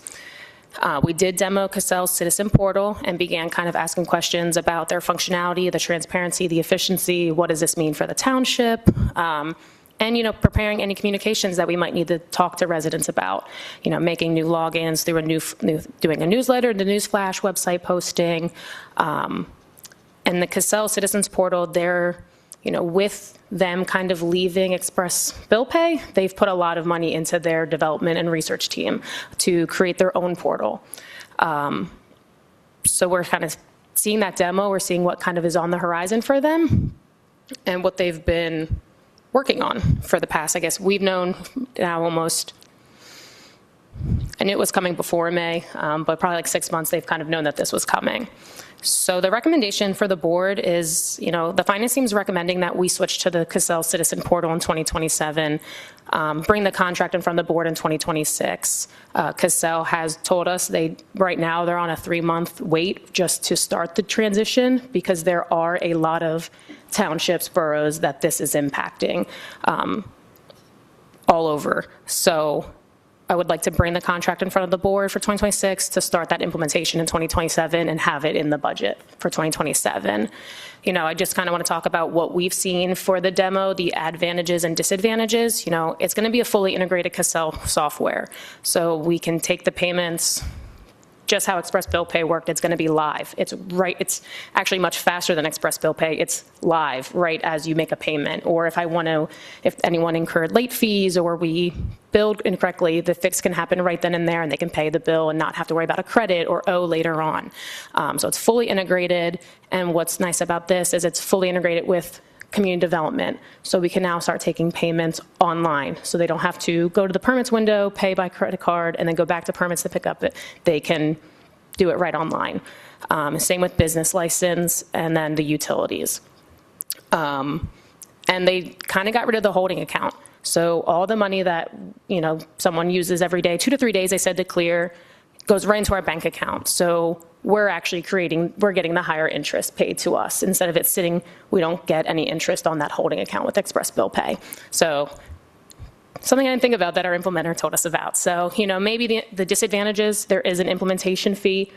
We did demo Cassell's Citizen Portal and began kind of asking questions about their functionality, the transparency, the efficiency, what does this mean for the township, and preparing any communications that we might need to talk to residents about, making new logins through doing a newsletter, the newsflash, website posting, and the Cassell Citizens Portal. They're with them kind of leaving Express Bill Pay, they've put a lot of money into their development and research team to create their own portal. So we're kind of seeing that demo. We're seeing what kind of is on the horizon for them and what they've been working on for the past, I guess, we've known now almost, I knew it was coming before May, but probably like 6 months, they've kind of known that this was coming. So the recommendation for the board is, the finance team is recommending that we switch to the Cassell Citizen Portal in 2027, bring the contract in front of the board in 2026. Cassell has told us right now they're on a 3-month wait just to start the transition because there are a lot of townships, boroughs that this is impacting all over. So I would like to bring the contract in front of the board for 2026 to start that implementation in 2027 and have it in the budget for 2027. I just kind of want to talk about what we've seen for the demo, the advantages and disadvantages. It's going to be a fully integrated Cassell software. So we can take the payments, just how Express Bill Pay worked, it's going to be live. It's actually much faster than Express Bill Pay. It's live right as you make a payment. Or if anyone incurred late fees or we billed incorrectly, the fix can happen right then and there and they can pay the bill and not have to worry about a credit or owe later on. So it's fully integrated. And what's nice about this is it's fully integrated with community development. So we can now start taking payments online. So they don't have to go to the permits window, pay by credit card, and then go back to permits to pick up it. They can do it right online. Same with business license and then the utilities. And they kind of got rid of the holding account. So all the money that, someone uses every day, 2 to 3 days, they said to clear, goes right into our bank account. So we're actually we're getting the higher interest paid to us. Instead of it sitting, we don't get any interest on that holding account with Express Bill Pay. So something I didn't think about that our implementer told us about. So, maybe the disadvantages, there is an implementation fee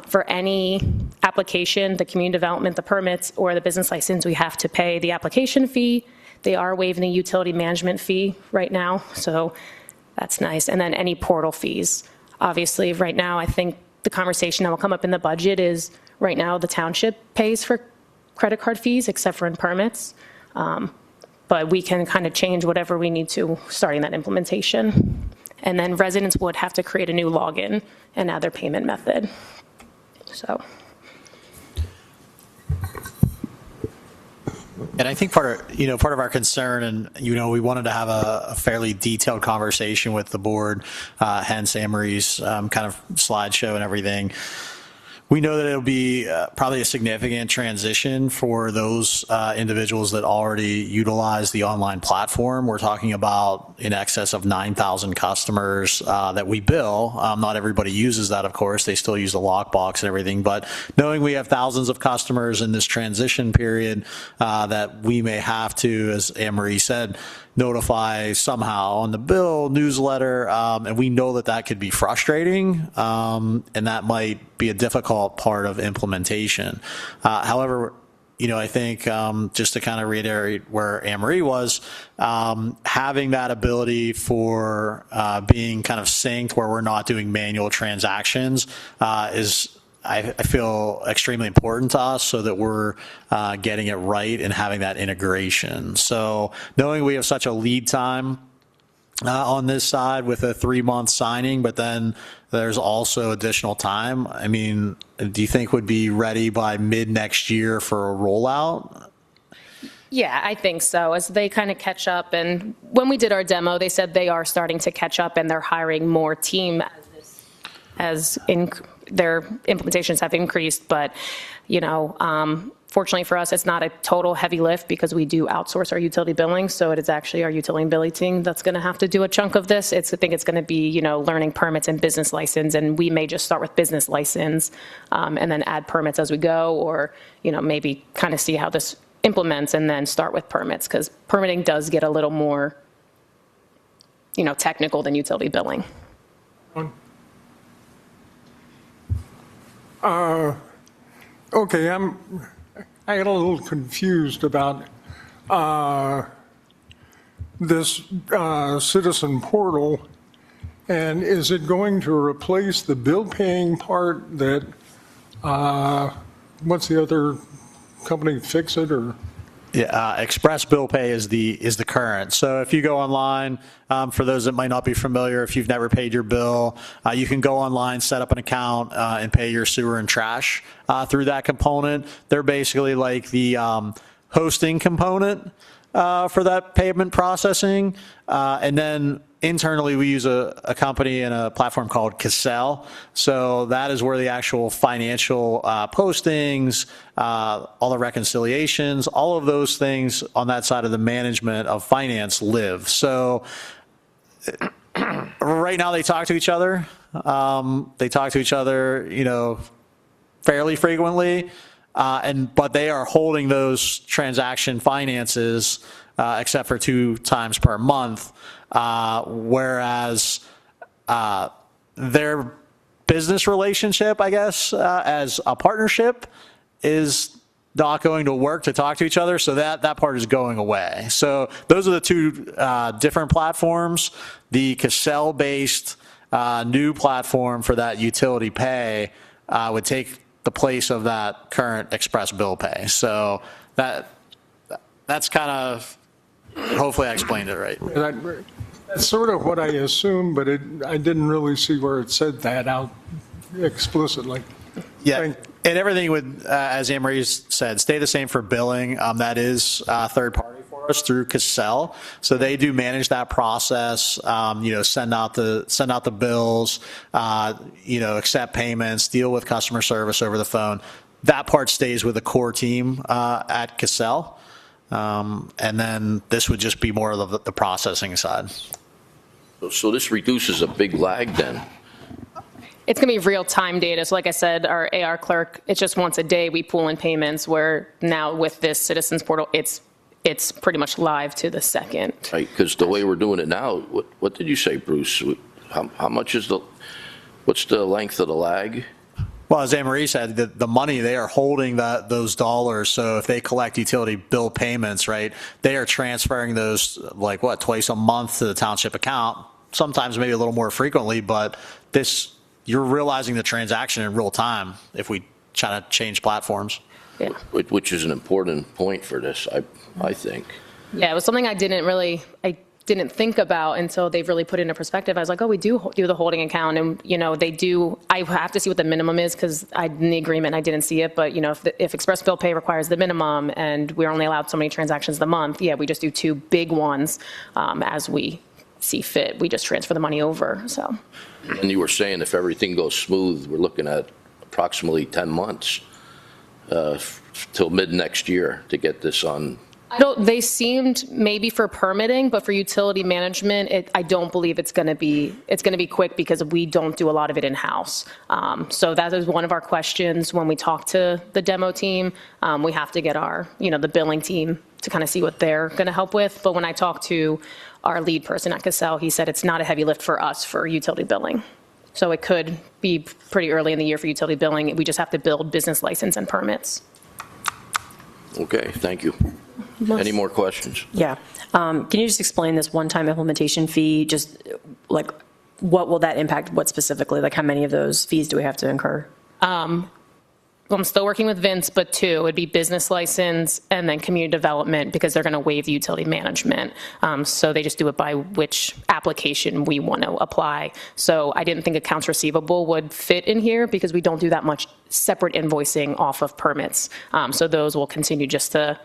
for any application, the community development, the permits, or the business license, we have to pay the application fee. They are waiving the utility management fee right now, so that's nice. And then any portal fees. Obviously, right now, I think the conversation that will come up in the budget is right now the township pays for credit card fees except for in permits. But we can kind of change whatever we need to starting that implementation. And then residents would have to create a new login and add their payment method. So. And I think part of our concern, and we wanted to have a fairly detailed conversation with the board, hence Anne-Marie's kind of slideshow and everything. We know that it'll be probably a significant transition for those individuals that already utilize the online platform. We're talking about in excess of 9,000 customers that we bill. Not everybody uses that, of course. They still use the lockbox and everything. But knowing we have thousands of customers in this transition period that we may have to, as Anne-Marie said, notify somehow on the bill, newsletter, and we know that could be frustrating, and that might be a difficult part of implementation. However, I think just to kind of reiterate where Anne-Marie was, having that ability for being kind of synced where we're not doing manual transactions is, I feel, extremely important to us so that we're getting it right and having that integration. So knowing we have such a lead time on this side with a 3-month signing, but then there's also additional time. I mean, do you think would be ready by mid next year for a rollout? Yeah, I think so. As they kind of catch up, and when we did our demo, they said they are starting to catch up and they're hiring more team as their implementations have increased. But, fortunately for us, it's not a total heavy lift because we do outsource our utility billing. So it is actually our utility billing team that's going to have to do a chunk of this. I think it's going to be, learning permits and business license. And we may just start with business license and then add permits as we go, or, maybe kind of see how this implements and then start with permits, because permitting does get a little more, technical than utility billing. Okay, I get a little confused about this citizen portal, and is it going to replace the bill paying part that, what's the other company, Fix It or? Express Bill Pay is the current. So if you go online, for those that might not be familiar, if you've never paid your bill, you can go online, set up an account, and pay your sewer and trash through that component. They're basically like the hosting component for that payment processing. And then internally, we use a company and a platform called Cassell. So that is where the actual financial postings, all the reconciliations, all of those things on that side of the management of finance live. So right now they talk to each other. Fairly frequently. But they are holding those transaction finances except for 2 times per month, whereas their business relationship, I guess, as a partnership is not going to work to talk to each other, so that part is going away. So those are the 2 different platforms. The Cassell-based new platform for that utility pay would take the place of that current Express Bill Pay. So that's kind of, hopefully I explained it right. That's sort of what I assumed, but I didn't really see where it said that out explicitly. Yeah, and everything would, as Anne Marie said, stay the same for billing. That is third party for us through Cassell. So they do manage that process, send out the bills, accept payments, deal with customer service over the phone. That part stays with the core team at Cassell. And then this would just be more of the processing side. So this reduces a big lag then? It's going to be real-time data. So like I said, our AR clerk, it's just once a day we pull in payments, where now with this Citizens Portal, it's pretty much live to the second. Right, because the way we're doing it now, what did you say, Bruce? How much is what's the length of the lag? Well, as Anne Marie said, the money, they are holding those dollars. So if they collect utility bill payments, right, they are transferring those twice a month to the township account, sometimes maybe a little more frequently, but you're realizing the transaction in real time if we try to change platforms. Yeah. Which is an important point for this, I think. Yeah, it was something I didn't think about until they've really put it into perspective. I was like, oh, we do the holding account, and they do. I have to see what the minimum is because in the agreement I didn't see it. But if Express Bill Pay requires the minimum and we're only allowed so many transactions a month, yeah, we just do 2 big ones as we see fit. We just transfer the money over. So. And you were saying if everything goes smooth, we're looking at approximately 10 months till mid next year to get this on. They seemed maybe for permitting, but for utility management, I don't believe it's going to be quick because we don't do a lot of it in-house. So that is one of our questions when we talk to the demo team. We have to get the billing team to kind of see what they're going to help with. But when I talked to our lead person at Cassell, he said it's not a heavy lift for us for utility billing. So it could be pretty early in the year for utility billing. We just have to build business license and permits. Okay, thank you. Any more questions? Yeah. Can you just explain this one-time implementation fee? Just what will that impact? What specifically? How many of those fees do we have to incur? I'm still working with Vince, but 2 would be business license and then community development because they're going to waive the utility management. So they just do it by which application we want to apply. So I didn't think accounts receivable would fit in here because we don't do that much separate invoicing off of permits. So those will continue just to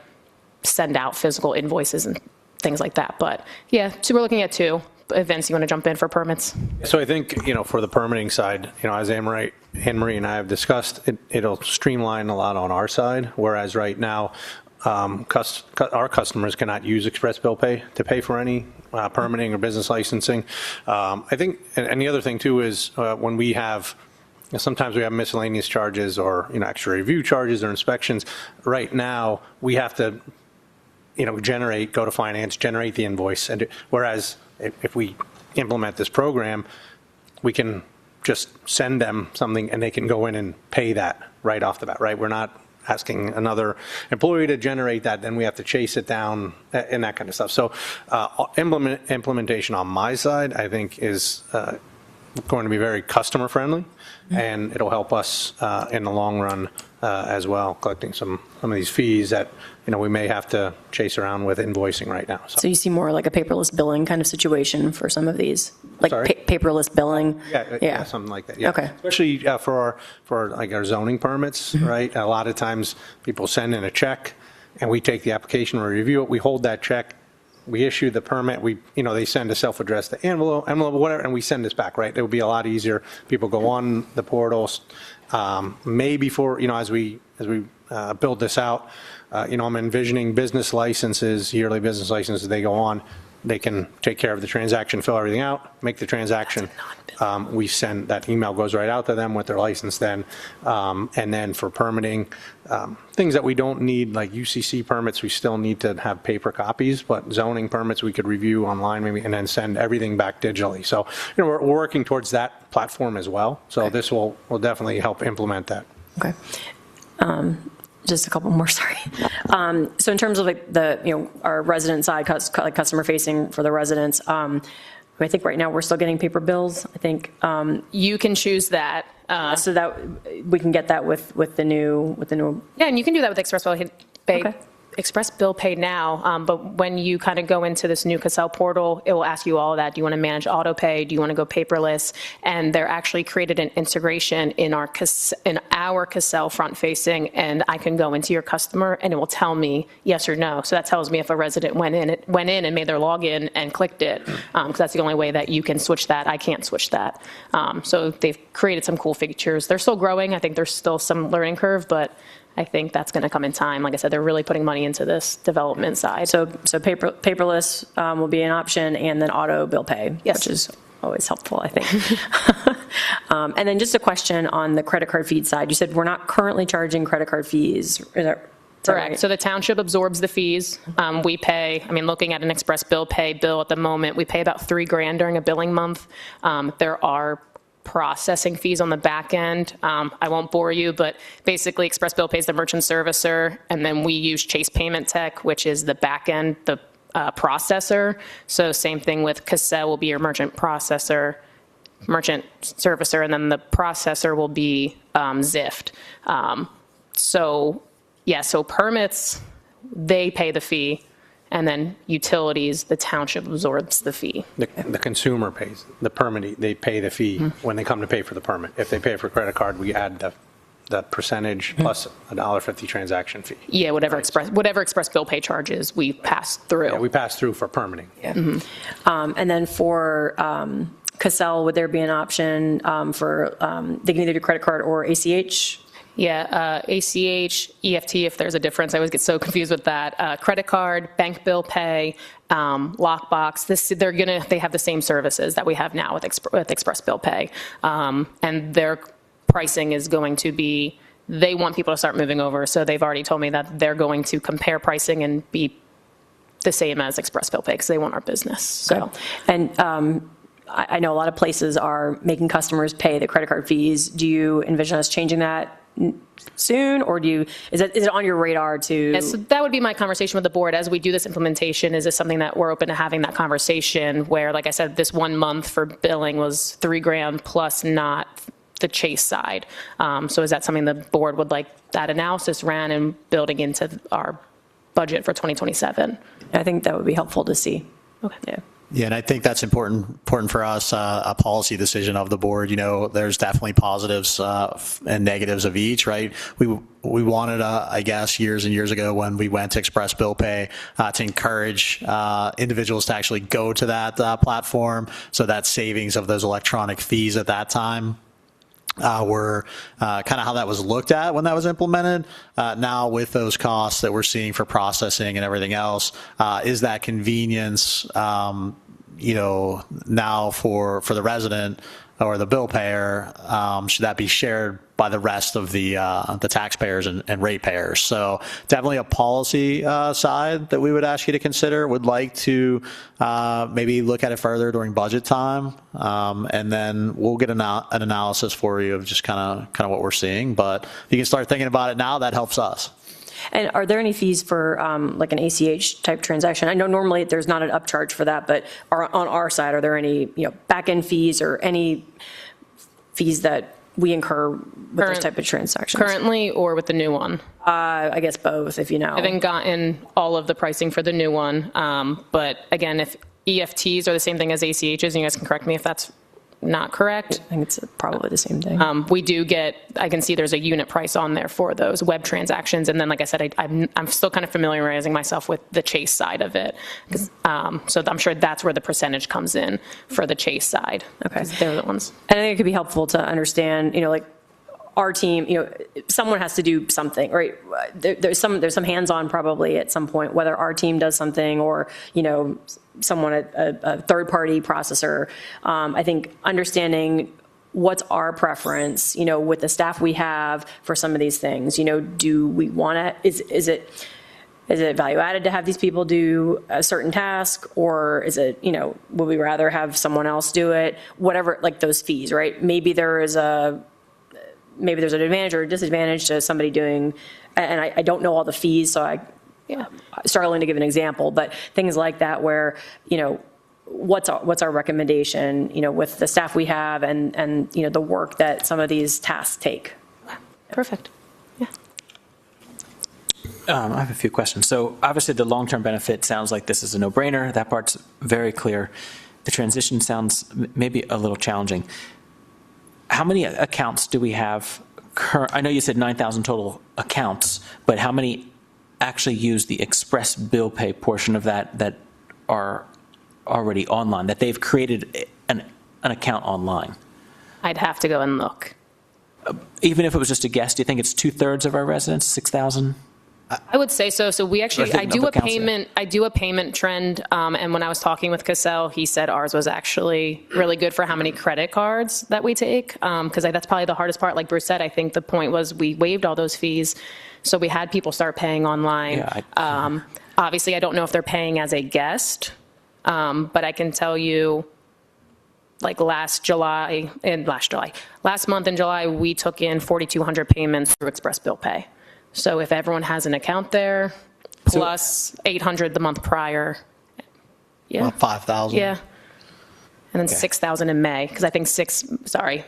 send out physical invoices and things like that. But yeah, so we're looking at 2. Vince, you want to jump in for permits? So I think, for the permitting side, as Anne Marie and I have discussed, it'll streamline a lot on our side, whereas right now, our customers cannot use Express Bill Pay to pay for any permitting or business licensing. I think, and the other thing too is when we have, sometimes we have miscellaneous charges or, extra review charges or inspections. Right now, we have to, go to finance, generate the invoice, and whereas if we implement this program, we can just send them something and they can go in and pay that right off the bat, right? We're not asking another employee to generate that, then we have to chase it down and that kind of stuff. So implementation on my side, I think is going to be very customer friendly, and it'll help us in the long run as well, collecting some of these fees that, we may have to chase around with invoicing right now. So you see more like a paperless billing kind of situation for some of these, like Sorry? paperless billing? Yeah, something like that. Yeah. Okay. Especially for like our zoning permits, right? A lot of times people send in a check, and we take the application, we review it, we hold that check, we issue the permit, they send a self-addressed envelope, whatever, and we send this back, right? It would be a lot easier. People go on the portals, maybe as we build this out, I'm envisioning business licenses, yearly business licenses, they go on, they can take care of the transaction, fill everything out, make the transaction. We send, that email goes right out to them with their license then. And then for permitting, things that we don't need, like UCC permits, we still need to have paper copies, but zoning permits we could review online maybe and then send everything back digitally. So, we're working towards that platform as well. So this will definitely help implement that. Okay. Just a couple more, sorry. So in terms of like our resident side, like customer facing for the residents, I think right now we're still getting paper bills. I think You can choose that. so that we can get that with the new. Yeah, and you can do that with Express Bill Pay. Okay. Express Bill Pay now, but when you kind of go into this new Cassell portal, it will ask you all of that. Do you want to manage auto pay? Do you want to go paperless? And they're actually created an integration in our Cassell front facing, and I can go into your customer and it will tell me yes or no. So that tells me if a resident went in and made their login and clicked it, because that's the only way that you can switch that. I can't switch that. So they've created some cool features. They're still growing. I think there's still some learning curve, but I think that's going to come in time. Like I said, they're really putting money into this development side. So paperless will be an option, and then auto bill pay, which is always helpful, I think. And then just a question on the credit card fee side. You said we're not currently charging credit card fees. Is that Correct. right? So the township absorbs the fees. We pay, looking at an Express Bill Pay bill at the moment, we pay about $3,000 during a billing month. There are processing fees on the back end. I won't bore you, but basically Express Bill pays the merchant servicer, and then we use Chase Payment Tech, which is the back end, the processor. So same thing with Cassell will be your merchant servicer, and then the processor will be Zift. So permits, they pay the fee. And then utilities, the township absorbs the fee. The consumer pays the permit. They pay the fee when they come to pay for the permit. If they pay for a credit card, we add the percentage plus a $1.50 transaction fee. Yeah, whatever Express Bill Pay charges, we pass through. Yeah, we pass through for permitting. Yeah. And then for Cassell, would there be an option for they can either do credit card or ACH? Yeah, ACH, EFT, if there's a difference. I always get so confused with that. Credit card, bank bill pay, lockbox. They have the same services that we have now with Express Bill Pay. And their pricing is going to be, they want people to start moving over. So they've already told me that they're going to compare pricing and be the same as Express Bill Pay because they want our business. So. And I know a lot of places are making customers pay the credit card fees. Do you envision us changing that soon, or is it on your radar to? Yes, so that would be my conversation with the board as we do this implementation. Is this something that we're open to having that conversation where, like I said, this 1 month for billing was $3,000 plus not the Chase side. So is that something the board would like that analysis ran and building into our budget for 2027? I think that would be helpful to see. Okay. Yeah. Yeah, and I think that's important for us, a policy decision of the board. There's definitely positives and negatives of each, right? We wanted, I guess, years and years ago when we went to Express Bill Pay to encourage individuals to actually go to that platform. So that savings of those electronic fees at that time were kind of how that was looked at when that was implemented. Now with those costs that we're seeing for processing and everything else, is that convenience, now for the resident or the bill payer, should that be shared by the rest of the taxpayers and ratepayers? So definitely a policy side that we would ask you to consider. Would like to maybe look at it further during budget time, and then we'll get an analysis for you of just kind of what we're seeing. But if you can start thinking about it now, that helps us. And are there any fees for like an ACH type transaction? I know normally there's not an upcharge for that, but on our side, are there any, back-end fees or any fees that we incur with those type of transactions? Currently or with the new one? I guess both, if you know. I haven't gotten all of the pricing for the new one, but again, if EFTs are the same thing as ACHs, and you guys can correct me if that's not correct. I think it's probably the same thing. We do get, I can see there's a unit price on there for those web transactions. And then, like I said, I'm still kind of familiarizing myself with the Chase side of it. So I'm sure that's where the percentage comes in for the Chase side. Okay. They're the ones. And I think it could be helpful to understand, like our team, someone has to do something, right? There's some hands-on probably at some point, whether our team does something or, someone, a third-party processor. I think understanding what's our preference, with the staff we have for some of these things, do we want to, is it value added to have these people do a certain task, or is it, would we rather have someone else do it? Whatever, like those fees, right? Maybe there's an advantage or a disadvantage to somebody doing, and I don't know all the fees, so struggling to give an example, but things like that where, what's our recommendation, with the staff we have and the work that some of these tasks take. Perfect. Yeah. I have a few questions. So obviously the long-term benefit sounds like this is a no-brainer. That part's very clear. The transition sounds maybe a little challenging. How many accounts do we have? I know you said 9,000 total accounts, but how many actually use the express bill pay portion of that are already online, that they've created an account online? I'd have to go and look. Even if it was just a guess, do you think it's 2/3 of our residents, 6,000? I would say so. So we actually, I do a payment trend. And when I was talking with Cassell, he said ours was actually really good for how many credit cards that we take. Because that's probably the hardest part. Like Bruce said, I think the point was we waived all those fees. So we had people start paying online. Yeah, obviously, I don't know if they're paying as a guest, but I can tell you, like last month in July, we took in 4,200 payments through Express Bill Pay. So if everyone has an account there, plus 800 the month prior, yeah, About 5,000. yeah, and then 6,000 in May, because I think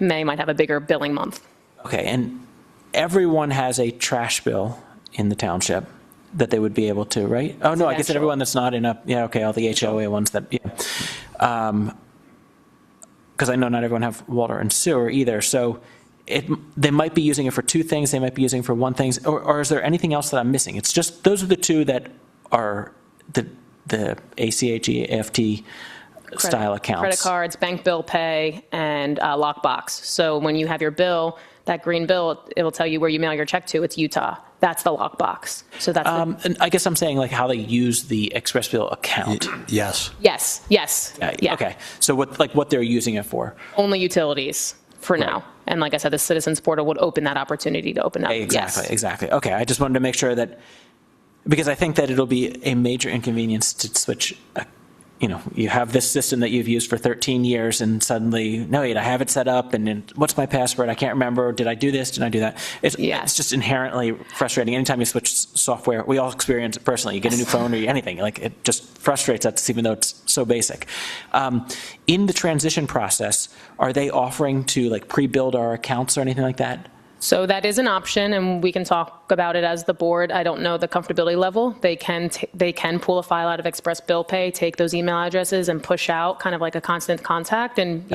May might have a bigger billing month. Okay, and everyone has a trash bill in the township that they would be able to, right? Oh, no, I guess everyone that's not in all the HOA ones that, because I know not everyone have water and sewer either, so they might be using it for two things, they might be using it for one thing, or is there anything else that I'm missing? It's just, those are the two that are the ACH, EFT style accounts. Credit cards, bank bill pay, and lockbox. So when you have your bill, that green bill, it will tell you where you mail your check to. It's Utah. That's the lockbox. So that's and I guess I'm saying like how they use the Express Bill account. Yes. Yes. Yeah. Okay. So what they're using it for? Only utilities for now. And like I said, the Citizens Portal would open that opportunity to open up. Exactly. Okay. I just wanted to make sure that, because I think that it'll be a major inconvenience to switch. You have this system that you've used for 13 years and suddenly, no, wait, I have it set up and then what's my password? I can't remember. Did I do this? Did I do that? It's just inherently frustrating. Anytime you switch software, we all experience it personally. You get a new phone or anything, like it just frustrates us even though it's so basic. In the transition process, are they offering to like pre-build our accounts or anything like that? So that is an option, and we can talk about it as the board. I don't know the comfortability level. They can pull a file out of Express Bill Pay, take those email addresses, and push out kind of like a constant contact, and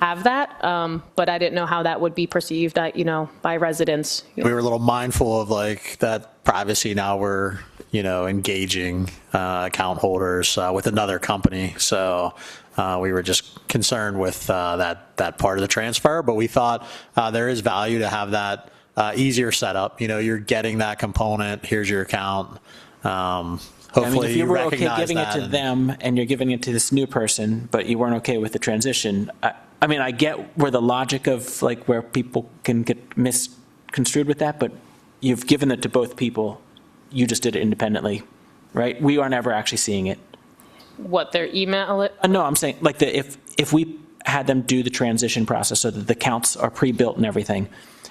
have that. But I didn't know how that would be perceived, by residents. We were a little mindful of like that privacy. Now we're engaging account holders with another company, so. We were just concerned with that part of the transfer, but we thought there is value to have that easier setup. You're getting that component. Here's your account. Hopefully, if you were okay recognize giving it to them and you're giving it to this new person, but you weren't okay with the transition. I get where the logic of like where people can get misconstrued with that, but you've given it to both people. You just did it independently, right? We aren't ever actually seeing it. What, their email? No, I'm saying like if we had them do the transition process so that the accounts are pre-built and everything,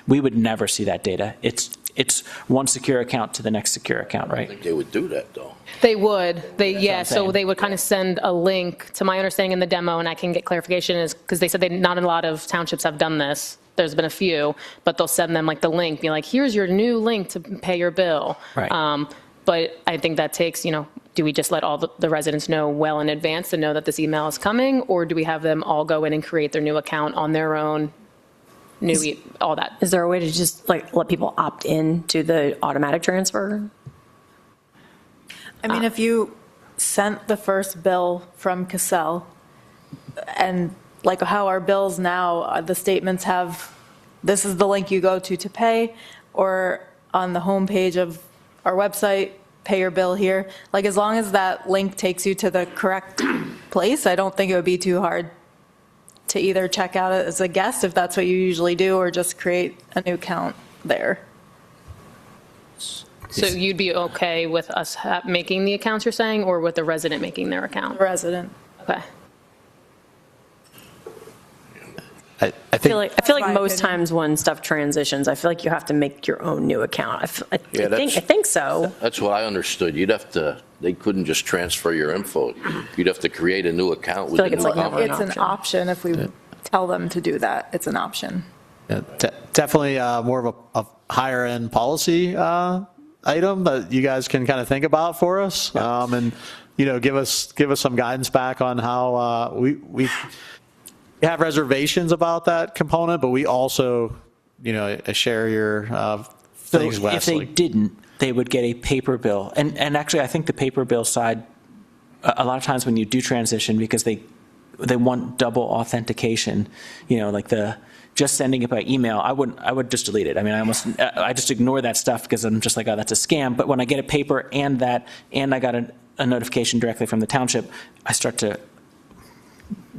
we would never see that data. It's it's one secure account to the next secure account, I right? think they would do that, though. They would. Yeah, I'm so saying. they would kind of send a link, to my understanding in the demo, and I can get clarification, is because they said not a lot of townships have done this. There's been a few, but they'll send them like the link, be like, here's your new link to pay your bill. Right. But I think that takes, do we just let all the residents know well in advance to know that this email is coming, or do we have them all go in and create their new account on their own, all that? Is there a way to just like let people opt in to the automatic transfer? I mean, if you sent the first bill from Cassell, and like how our bills now, the statements have, this is the link you go to pay, or on the homepage of our website, pay your bill here. Like, as long as that link takes you to the correct place, I don't think it would be too hard to either check out it as a guest, if that's what you usually do, or just create a new account there. So you'd be okay with us making the accounts, you're saying, or with the resident making their account? Resident. Okay. I feel like most times when stuff transitions, I feel like you have to make your own new account. I think so. That's what I understood. They couldn't just transfer your info. You'd have to create a new account with I feel like the it's new like account. never It's an option if we tell them to do that. It's an option. Yeah, definitely more of a higher end policy item that you guys can kind of think about for us, and give us some guidance back on how we have reservations about that component, but we also share your things, So Wesley. if they didn't, they would get a paper bill. And actually, I think the paper bill side, a lot of times when you do transition, because they want double authentication, like just sending it by email, I would just delete it. I mean, I just ignore that stuff because I'm just like, oh, that's a scam. But when I get a paper and I got a notification directly from the township, I start to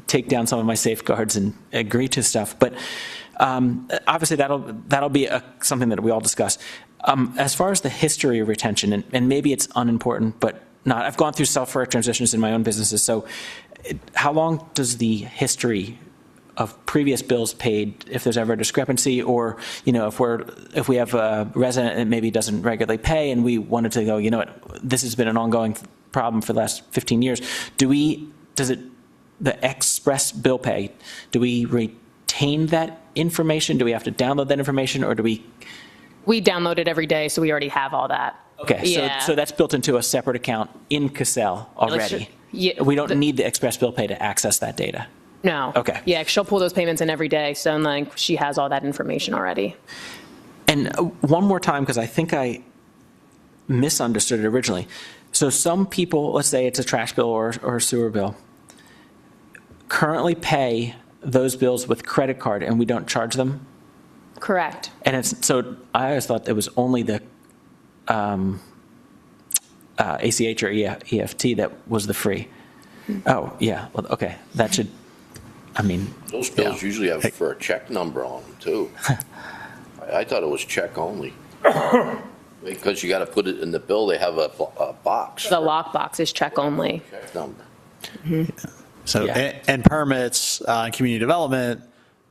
take down some of my safeguards and agree to stuff. But obviously that'll be something that we all discuss. As far as the history of retention, and maybe it's unimportant, but not. I've gone through software transitions in my own businesses. So how long does the history of previous bills paid, if there's ever a discrepancy, or if we have a resident that maybe doesn't regularly pay and we wanted to go, this has been an ongoing problem for the last 15 years, the express bill pay, do we retain that information? Do we have to download that information, or do we? We download it every day, so we already have all that. Okay, Yeah. so that's built into a separate account in Cassell already. Yeah, We don't need the express bill pay to access that data. No. Okay. Yeah, she'll pull those payments in every day, so like she has all that information already. And one more time, because I think I misunderstood it originally. So some people, let's say it's a trash bill or a sewer bill, currently pay those bills with credit card and we don't charge them? Correct. And so I always thought it was only the ACH or EFT that was the free. Oh, yeah, well, okay, that should, Those bills usually have for a check number on them, too. I thought it was check only. Because you got to put it in the bill, they have a box. The lockbox is check only. Check number. So, Yeah. and permits, community development,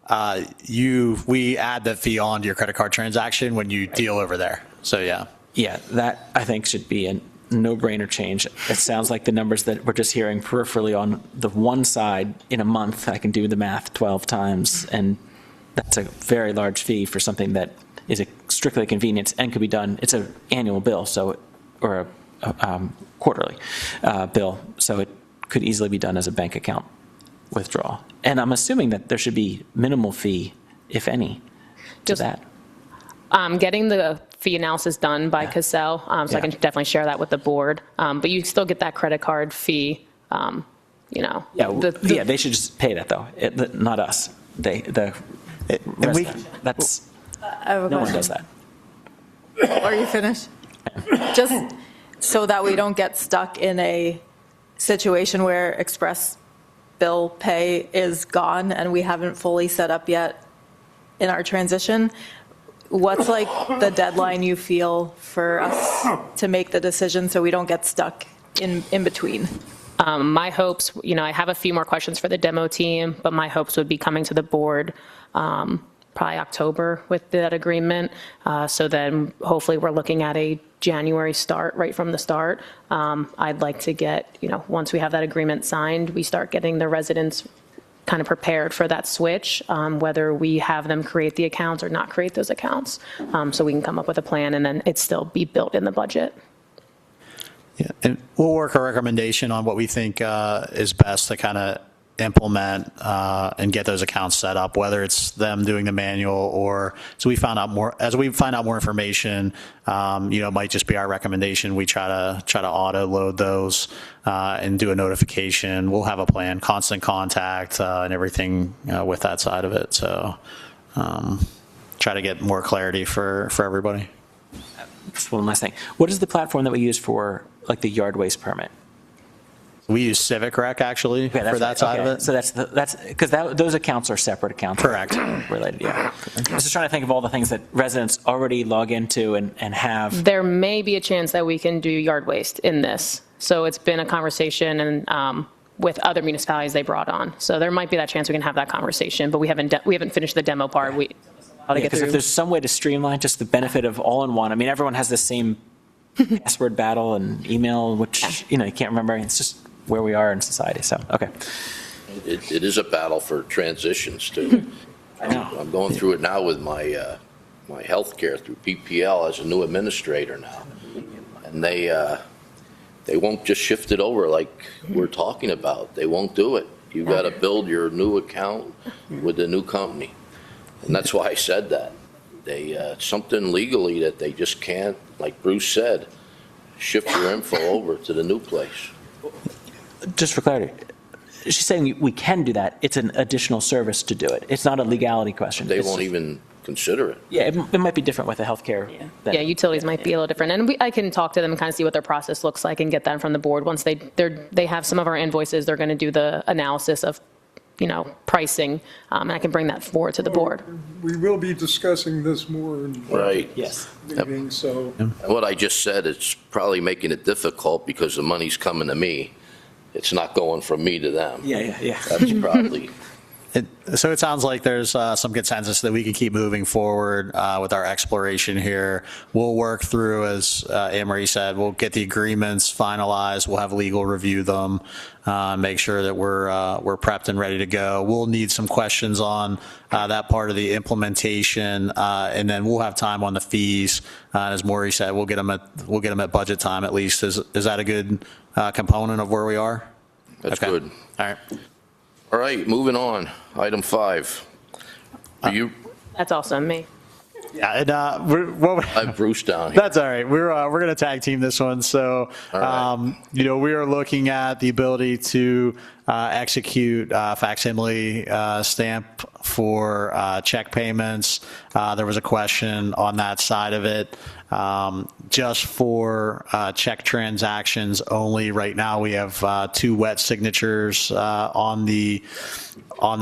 we add the fee on to your credit card transaction when you deal over there. So, yeah. Yeah, that I think should be a no-brainer change. It sounds like the numbers that we're just hearing peripherally on the one side in a month, I can do the math 12 times, and that's a very large fee for something that is a strictly convenience and could be done. It's an annual bill, or a quarterly bill, so it could easily be done as a bank account withdrawal. And I'm assuming that there should be minimal fee, if any, to that. Getting the fee analysis done by Cassell, so I can definitely share that with the board. But you still get that credit card fee, Yeah, they should just pay that, though, not us. That's, I have a no one question. does that. Are you finished? Just so that we don't get stuck in a situation where express bill pay is gone and we haven't fully set up yet in our transition, what's like the deadline you feel for us to make the decision so we don't get stuck in between? My hopes, I have a few more questions for the demo team, but my hopes would be coming to the board probably October with that agreement. So then hopefully we're looking at a January start right from the start. I'd like to get, once we have that agreement signed, we start getting the residents kind of prepared for that switch, whether we have them create the accounts or not create those accounts. So we can come up with a plan and then it still be built in the budget. Yeah, and we'll work a recommendation on what we think is best to kind of implement and get those accounts set up, whether it's them doing the manual or as we find out more information, it might just be our recommendation. We try to auto load those and do a notification. We'll have a plan, constant contact and everything with that side of it. So try to get more clarity for everybody. Just one last thing. What is the platform that we use for like the yard waste permit? We use Civic Rec actually for that side of it. So that's because those accounts are separate accounts. Correct. Related, yeah. I was just trying to think of all the things that residents already log into and have. There may be a chance that we can do yard waste in this. So it's been a conversation and with other municipalities they brought on. So there might be that chance we can have that conversation, but we haven't finished the demo part. Because if there's some way to streamline just the benefit of all-in-one, I mean, everyone has the same password battle and email, which, you can't remember. It's just where we are in society. So, okay. It is a battle for transitions, too. I know. I'm going through it now with my my health care through PPL as a new administrator now. And they won't just shift it over like we're talking about. They won't do it. You got to build your new account with the new company. And that's why I said that. Something legally that they just can't, like Bruce said, shift your info over to the new place. Just for clarity, she's saying we can do that. It's an additional service to do it. It's not a legality question. They won't even consider it. Yeah, it might be different with the healthcare. Yeah, utilities might be a little different. And I can talk to them and kind of see what their process looks like and get that from the board. Once they have some of our invoices, they're going to do the analysis of pricing, and I can bring that forward to the board. We will be discussing this more in Right. Yes. meetings, so. And what I just said, it's probably making it difficult because the money's coming to me. It's not going from me to them. Yeah. That's probably. So it sounds like there's some consensus that we can keep moving forward with our exploration here. We'll work through, as Anne Marie said, we'll get the agreements finalized. We'll have legal review them, make sure that we're prepped and ready to go. We'll need some questions on that part of the implementation, and then we'll have time on the fees. As Maureen said, we'll get them at budget time at least. Is that a good component of where we are? That's Okay. good. All right. All right, moving on. Item 5. That's also me. Yeah, and I have Bruce down here. that's all right. We're going to tag team this one. So, right. we are looking at the ability to execute facsimile stamp for check payments. There was a question on that side of it. Just for check transactions only. Right now, we have 2 wet signatures on the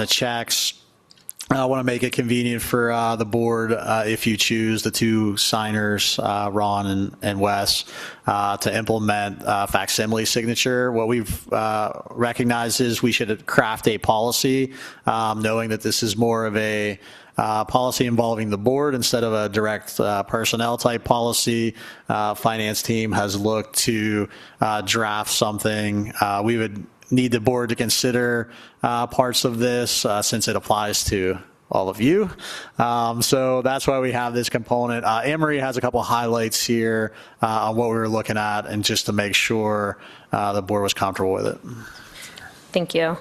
checks. I want to make it convenient for the board, if you choose, the 2 signers, Ron and Wes, to implement facsimile signature. What we've recognized is we should craft a policy, knowing that this is more of a policy involving the board instead of a direct personnel type policy. Finance team has looked to draft something. We would need the board to consider parts of this since it applies to all of you. So that's why we have this component. Anne Marie has a couple highlights here on what we were looking at, and just to make sure the board was comfortable with it. Thank you.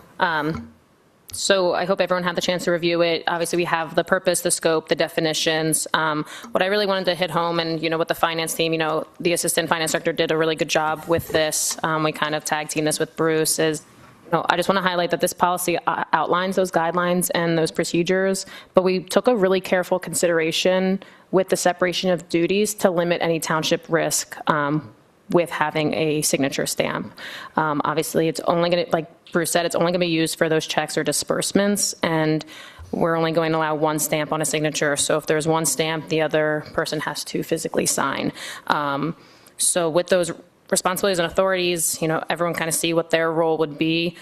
So I hope everyone had the chance to review it. Obviously, we have the purpose, the scope, the definitions. What I really wanted to hit home, and with the finance team, the assistant finance director did a really good job with this. We kind of tag team this with Bruce. I just want to highlight that this policy outlines those guidelines and those procedures, but we took a really careful consideration with the separation of duties to limit any township risk with having a signature stamp. Obviously, it's only going to, like Bruce said, it's only going to be used for those checks or disbursements, and we're only going to allow 1 stamp on a signature. So if there's 1 stamp, the other person has to physically sign. So with those responsibilities and authorities, everyone kind of see what their role would be.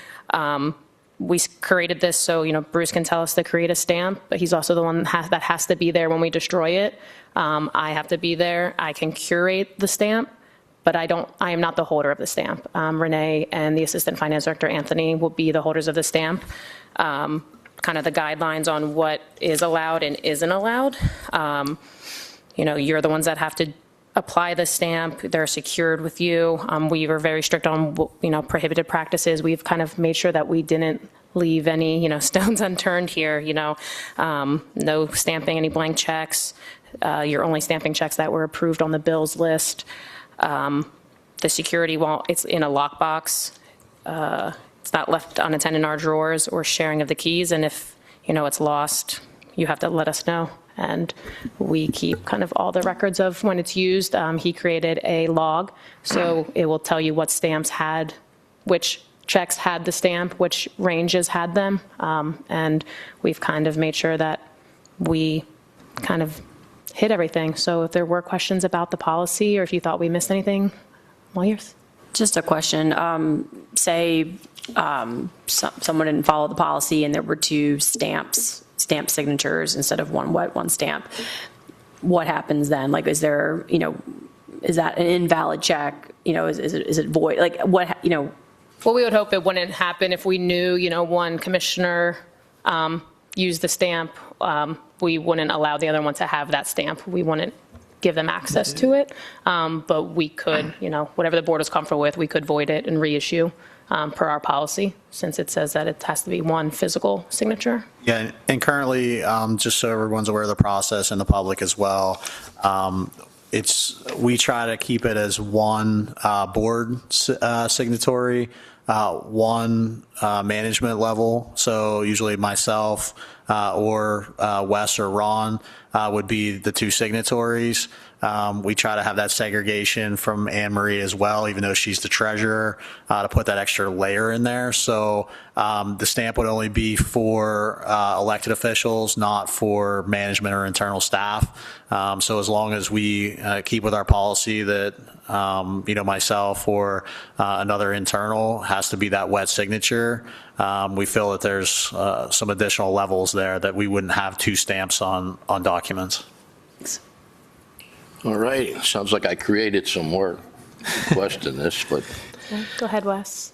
we created this so, Bruce can tell us to create a stamp, but he's also the one that has to be there when we destroy it. I have to be there. I can curate the stamp, but I am not the holder of the stamp. Renee and the Assistant Finance Director, Anthony, will be the holders of the stamp. Kind of the guidelines on what is allowed and isn't allowed. You're the ones that have to apply the stamp. They're secured with you. We were very strict on, prohibited practices. We've kind of made sure that we didn't leave any, stones unturned here, no stamping any blank checks. You're only stamping checks that were approved on the bills list. The security won't, it's in a lockbox. It's not left unattended in our drawers or sharing of the keys. And if, it's lost, you have to let us know. And we keep kind of all the records of when it's used. He created a log, so it will tell you what stamps had, which checks had the stamp, which ranges had them. And we've kind of made sure that we kind of hit everything. So if there were questions about the policy or if you thought we missed anything, I'm all yours. Just a question. Say someone didn't follow the policy and there were two stamp signatures instead of one wet, one stamp. What happens then? Like, is there, is that an invalid check? Is it void? Like, what, Well, we would hope it wouldn't happen if we knew, one commissioner used the stamp. We wouldn't allow the other one to have that stamp. We wouldn't give them access to it. But we could, whatever the board is comfortable with, we could void it and reissue per our policy, since it says that it has to be one physical signature. Yeah, and currently, just so everyone's aware of the process and the public as well, we try to keep it as one board signatory, one management level. So usually myself or Wes or Ron would be the two signatories. We try to have that segregation from Anne Marie as well, even though she's the treasurer, to put that extra layer in there. So the stamp would only be for elected officials, not for management or internal staff. So as long as we keep with our policy that, myself or another internal has to be that wet signature, we feel that there's some additional levels there that we wouldn't have two stamps on documents. All right, sounds like I created some more question this, but. Go ahead, Wes.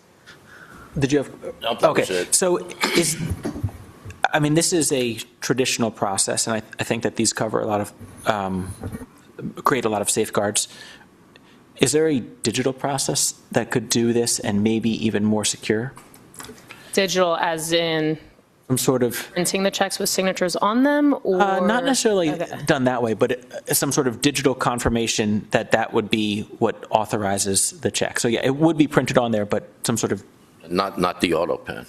Did you have? No, that was Okay, it. so this is a traditional process, and I think that these cover a lot of, create a lot of safeguards. Is there a digital process that could do this and maybe even more secure? Digital as in Some sort of, printing the checks with signatures on them, or? not necessarily Okay. done that way, but some sort of digital confirmation that would be what authorizes the check. So yeah, it would be printed on there, but some sort of. Not the auto pen.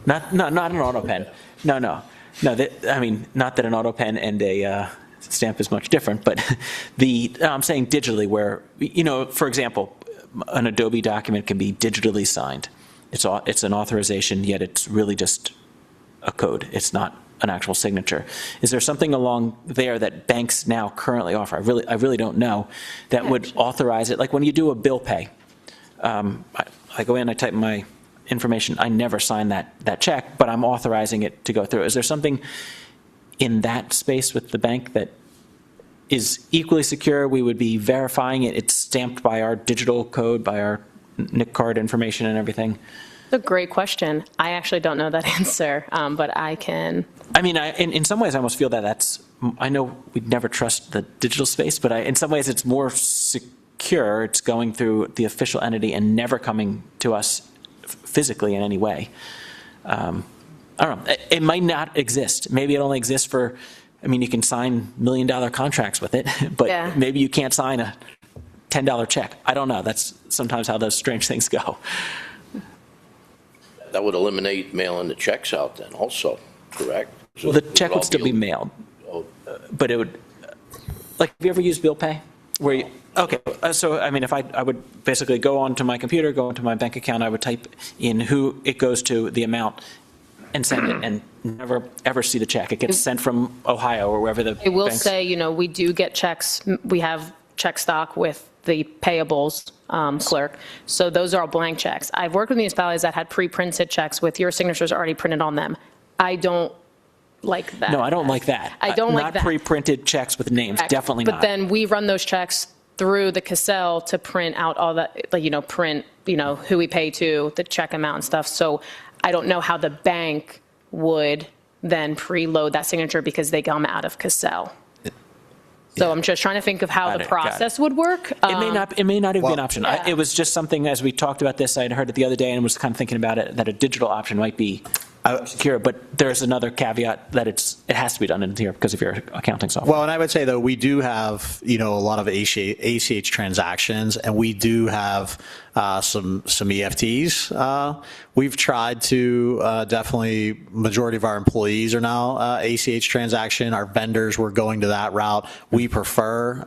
Not an auto pen. No. Not that an auto pen and a stamp is much different, but I'm saying digitally where, for example, an Adobe document can be digitally signed. It's an authorization, yet it's really just a code. It's not an actual signature. Is there something along there that banks now currently offer? I really don't know that would authorize it. Like when you do a bill pay, I go in, I type my information, I never sign that check, but I'm authorizing it to go through. Is there something in that space with the bank that is equally secure? We would be verifying it. It's stamped by our digital code, by our NIC card information and everything. That's a great question. I actually don't know that answer, but I can. In some ways, I almost feel that I know we'd never trust the digital space, but in some ways it's more secure. It's going through the official entity and never coming to us physically in any way. I don't know. It might not exist. Maybe it only exists for, you can sign $1 million contracts with it, but maybe you can't sign a $10 check. I don't know. That's sometimes how those strange things go. That would eliminate mailing the checks out then also, correct? So Well, the check would still be mailed, but it would, have you ever used bill pay? So if I would basically go onto my computer, go into my bank account, I would type in who it goes to, the amount, and send it, and never ever see the check. It gets sent from Ohio or wherever the I will banks. say, we do get checks. We have check stock with the payables clerk. So those are all blank checks. I've worked with municipalities that had pre-printed checks with your signatures already printed on them. I don't like that. No, I don't like that. I don't like that. Not pre-printed checks with names, definitely not. But then we run those checks through the Cassell to print out all that, like, print, who we pay to, the check amount and stuff. So I don't know how the bank would then preload that signature because they come out of Cassell. So I'm just trying to think of how the process would work. It may not even be an option. It was just something, as we talked about this, I had heard it the other day and was kind of thinking about it, that a digital option might be secure, but there's another caveat that it has to be done in here because of your accounting software. Well, and I would say, though, we do have, a lot of ACH transactions, and we do have some EFTs. We've tried to definitely, majority of our employees are now ACH transaction. Our vendors were going to that route. We prefer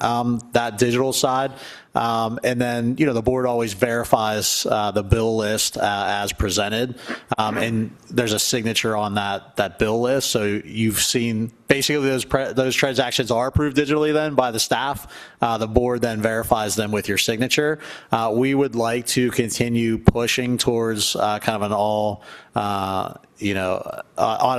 that digital side. And then, the board always verifies the bill list as presented. And there's a signature on that bill list. So you've seen basically those transactions are approved digitally then by the staff. The board then verifies them with your signature. We would like to continue pushing towards kind of an all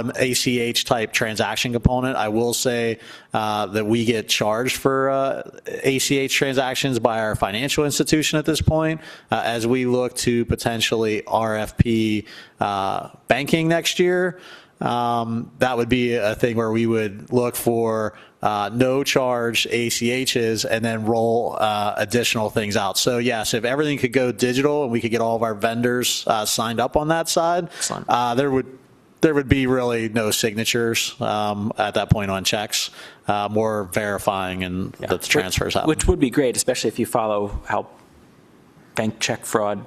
ACH type transaction component. I will say that we get charged for ACH transactions by our financial institution at this point. As we look to potentially RFP banking next year, that would be a thing where we would look for no charge ACHs and then roll additional things out. So yes, if everything could go digital and we could get all of our vendors signed up on that side, there would be really no signatures at that point on checks, more verifying and that the transfers happen. Which would be great, especially if you follow how bank check fraud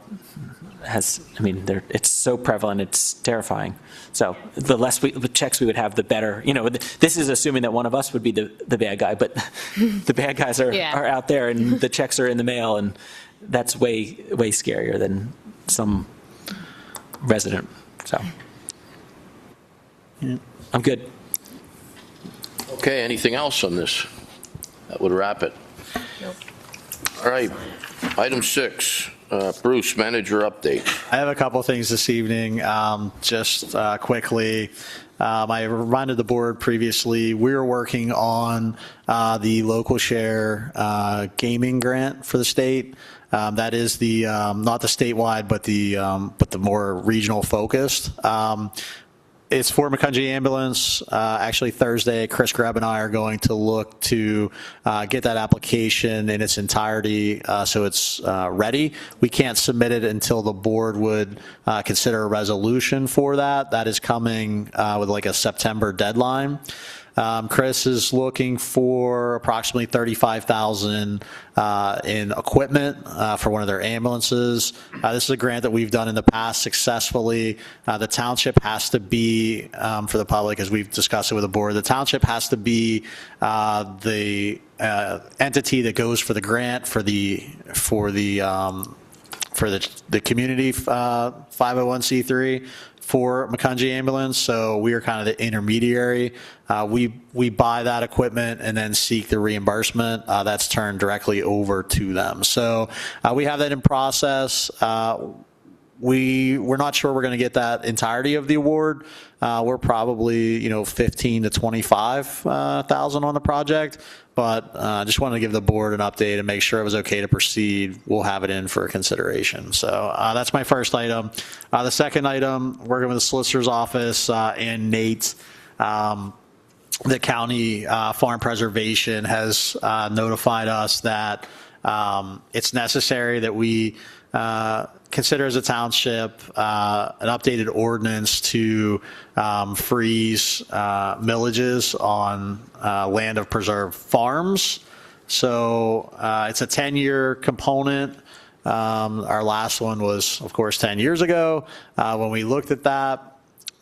it's so prevalent, it's terrifying. So the less the checks we would have, the better. This is assuming that one of us would be the bad guy, but the bad guys are out there and the checks are in the mail, and that's way scarier than some resident. So I'm good. Okay, anything else on this? That would wrap it. Nope. All right, item 6. Bruce, manager update. I have a couple things this evening. Just quickly, I reminded the board previously, we were working on the local share gaming grant for the state. That is the not the statewide, but the more regional focused. It's for McCungy Ambulance. Actually, Thursday, Chris Greb and I are going to look to get that application in its entirety so it's ready. We can't submit it until the board would consider a resolution for that. That is coming with like a September deadline. Chris is looking for approximately $35,000 in equipment for one of their ambulances. This is a grant that we've done in the past successfully. The township has to be, for the public, as we've discussed it with the board, the township has to be the entity that goes for the grant for the community 501c3 for McCungy Ambulance. So we are kind of the intermediary. We buy that equipment and then seek the reimbursement. That's turned directly over to them. So we have that in process. We're not sure we're going to get that entirety of the award. We're probably 15 to 25,000 on the project, but just wanted to give the board an update and make sure it was okay to proceed. We'll have it in for consideration. So that's my first item. The second item, working with the solicitor's office and Nate. The county farm preservation has notified us that it's necessary that we consider as a township an updated ordinance to freeze millages on land of preserved farms. So it's a 10-year component. Our last one was, of course, 10 years ago when we looked at that.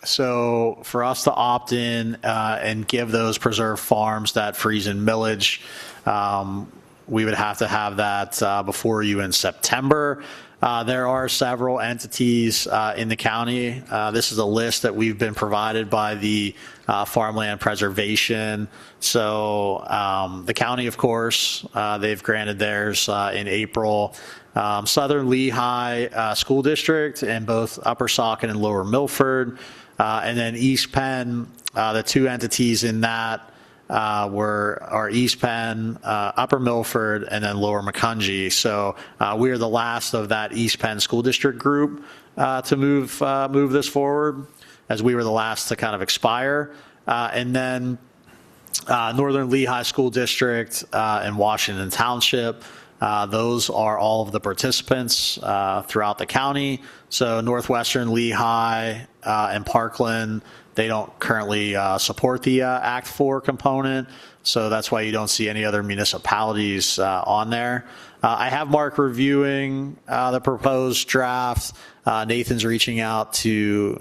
So for us to opt in and give those preserved farms that freeze in millage, we would have to have that before you in September. There are several entities in the county. This is a list that we've been provided by the Farmland Preservation. So the county, of course, they've granted theirs in April. Southern Lehigh School District in both Upper Saucon and Lower Milford. And then East Penn, the two entities in that are East Penn, Upper Milford, and then Lower Macungie. So we are the last of that East Penn School District group to move this forward, as we were the last to kind of expire. And then Northern Lehigh School District and Washington Township. Those are all of the participants throughout the county. So Northwestern Lehigh and Parkland, they don't currently support the Act 4 component, so that's why you don't see any other municipalities on there. I have Mark reviewing the proposed draft. Nathan's reaching out to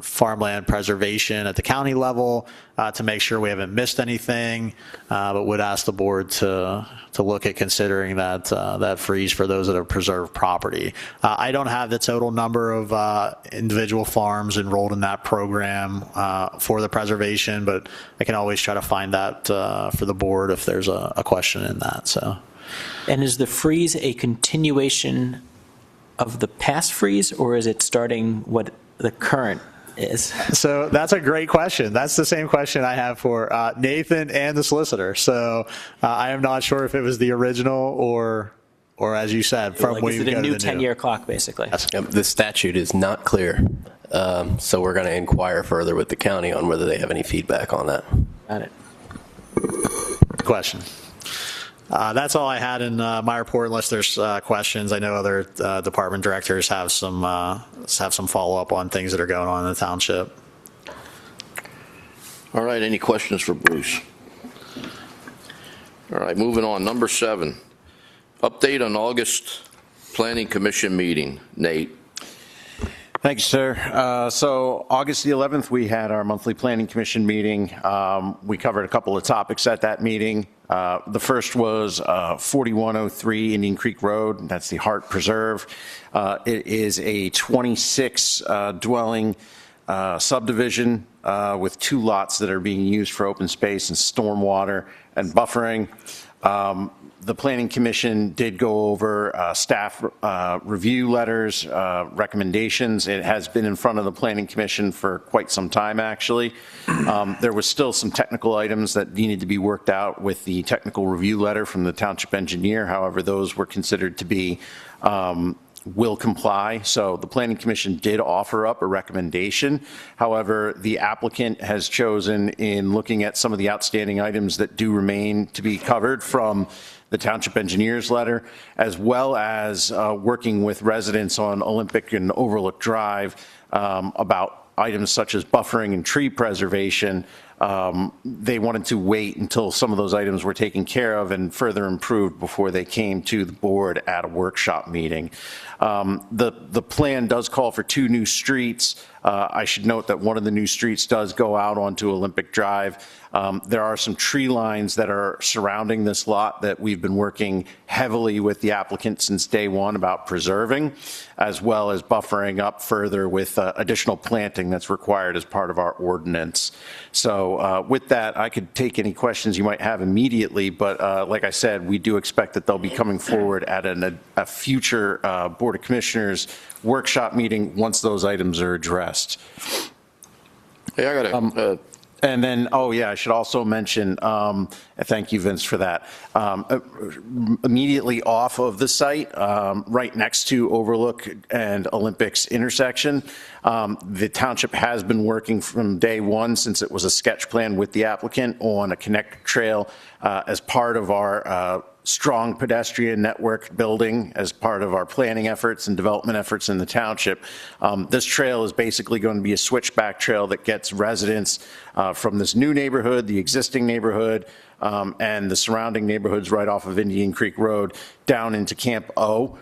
farmland preservation at the county level to make sure we haven't missed anything, but would ask the board to look at considering that freeze for those that have preserved property. I don't have the total number of individual farms enrolled in that program for the preservation, but I can always try to find that for the board if there's a question in that. So. And is the freeze a continuation of the past freeze, or is it starting what the current is? So that's a great question. That's the same question I have for Nathan and the solicitor. So I am not sure if it was the original or as you said, from when you go to the new. Is it a new 10-year clock, basically? Yes. The statute is not clear, so we're going to inquire further with the county on whether they have any feedback on that. Got it. Good question. That's all I had in my report, unless there's questions. I know other department directors have some follow-up on things that are going on in the township. All right, any questions for Bruce? All right, moving on. Number 7, update on August Planning Commission meeting. Nate. Thank you, sir. So August the 11th, we had our monthly Planning Commission meeting. We covered a couple of topics at that meeting. The first was 4103 Indian Creek Road. That's the Hart Preserve. It is a 26 dwelling subdivision with 2 lots that are being used for open space and stormwater and buffering. The Planning Commission did go over staff review letters, recommendations. It has been in front of the Planning Commission for quite some time, actually. There was still some technical items that needed to be worked out with the technical review letter from the township engineer. However, those were considered to be will comply. So the Planning Commission did offer up a recommendation. However, the applicant has chosen, in looking at some of the outstanding items that do remain to be covered from the township engineer's letter, as well as working with residents on Olympic and Overlook Drive about items such as buffering and tree preservation. They wanted to wait until some of those items were taken care of and further improved before they came to the board at a workshop meeting. The plan does call for 2 new streets. I should note that one of the new streets does go out onto Olympic Drive. There are some tree lines that are surrounding this lot that we've been working heavily with the applicant since day one about preserving, as well as buffering up further with additional planting that's required as part of our ordinance. So with that, I could take any questions you might have immediately, but like I said, we do expect that they'll be coming forward at a future Board of Commissioners workshop meeting once those items are addressed. Hey, I got a... And then, oh yeah, I should also mention, thank you, Vince, for that. Immediately off of the site, right next to Overlook and Olympics intersection, the township has been working from day one, since it was a sketch plan with the applicant, on a connector trail as part of our strong pedestrian network building as part of our planning efforts and development efforts in the township. This trail is basically going to be a switchback trail that gets residents from this new neighborhood, the existing neighborhood, and the surrounding neighborhoods right off of Indian Creek Road down into Camp O,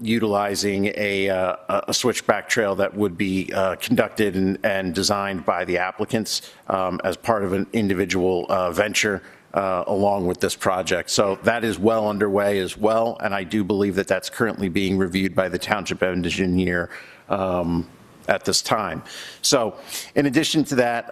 utilizing a switchback trail that would be conducted and designed by the applicants as part of an individual venture along with this project. So that is well underway as well, and I do believe that that's currently being reviewed by the township engineer at this time. So in addition to that,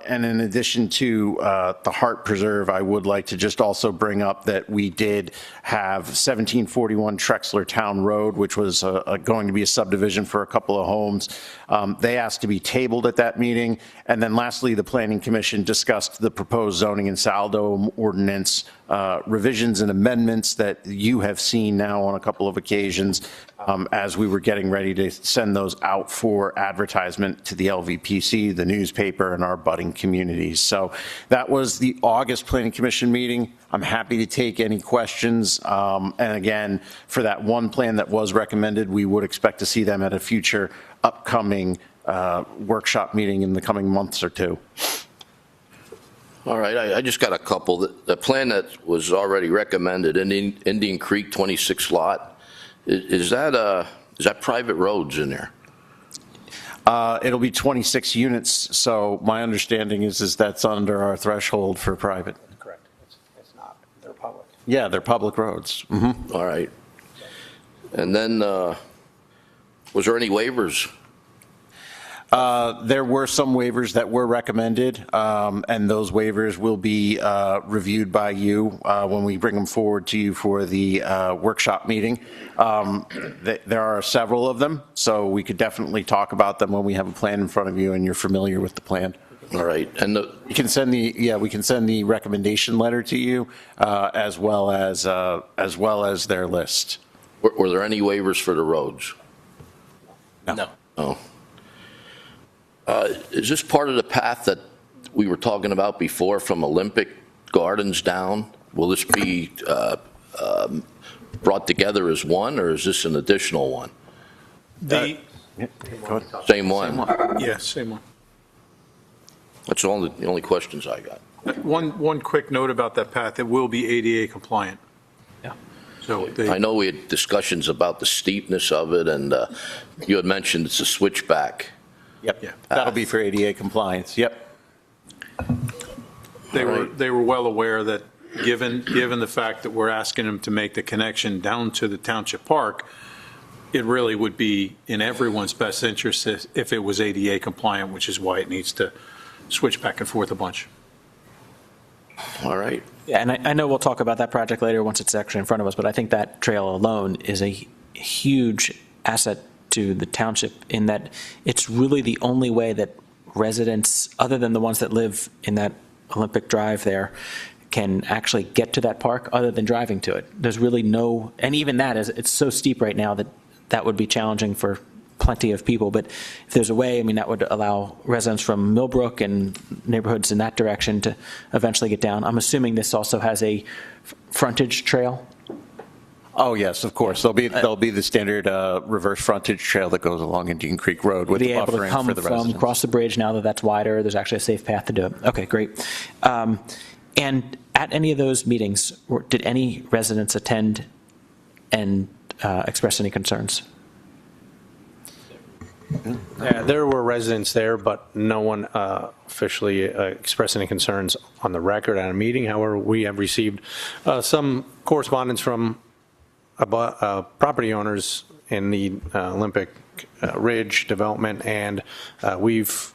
and in addition to the Hart Preserve, I would like to just also bring up that we did have 1741 Trexler Town Road, which was going to be a subdivision for a couple of homes. They asked to be tabled at that meeting. And then lastly, the Planning Commission discussed the proposed zoning and saldo ordinance revisions and amendments that you have seen now on a couple of occasions as we were getting ready to send those out for advertisement to the LVPC, the newspaper, and our budding communities. So that was the August Planning Commission meeting. I'm happy to take any questions. And again, for that one plan that was recommended, we would expect to see them at a future upcoming workshop meeting in the coming months or two. All right, I just got a couple. The plan that was already recommended, Indian Creek 26 lot, is that private roads in there? It'll be 26 units, so my understanding is that's under our threshold for private. Correct. It's not. They're public. Yeah, they're public roads. Mm-hmm. All right. And then, was there any waivers? There were some waivers that were recommended, and those waivers will be reviewed by you when we bring them forward to you for the workshop meeting. There are several of them, so we could definitely talk about them when we have a plan in front of you and you're familiar with the plan. All right, and we can send the recommendation letter to you as well as their list. Were there any waivers for the roads? No. Oh. Is this part of the path that we were talking about before from Olympic Gardens down? Will this be brought together as one, or is this an additional one? Same one? Yes, same one. That's the only questions I got. One quick note about that path, it will be ADA compliant. Yeah. So I know we had discussions about the steepness of it, and you had mentioned it's a switchback. Yep. Yeah. That'll be for ADA compliance. Yep. They were well aware that given the fact that we're asking them to make the connection down to the township park, it really would be in everyone's best interest if it was ADA compliant, which is why it needs to switch back and forth a bunch. All right. Yeah, and I know we'll talk about that project later once it's actually in front of us, but I think that trail alone is a huge asset to the township in that it's really the only way that residents, other than the ones that live in that Olympic Drive there, can actually get to that park other than driving to it. There's really no, and even that is, it's so steep right now that would be challenging for plenty of people. But if there's a way, I mean, that would allow residents from Millbrook and neighborhoods in that direction to eventually get down. I'm assuming this also has a frontage trail. Oh, yes, of course. There'll be the standard reverse frontage trail that goes along Indian Creek Road with the able to buffering come for the from residents. across the bridge now that that's wider. There's actually a safe path to do it. Okay, great. And at any of those meetings, did any residents attend and express any concerns? Yeah, there were residents there, but no one officially expressed any concerns on the record at a meeting. However, we have received some correspondence from property owners in the Olympic Ridge development, and we've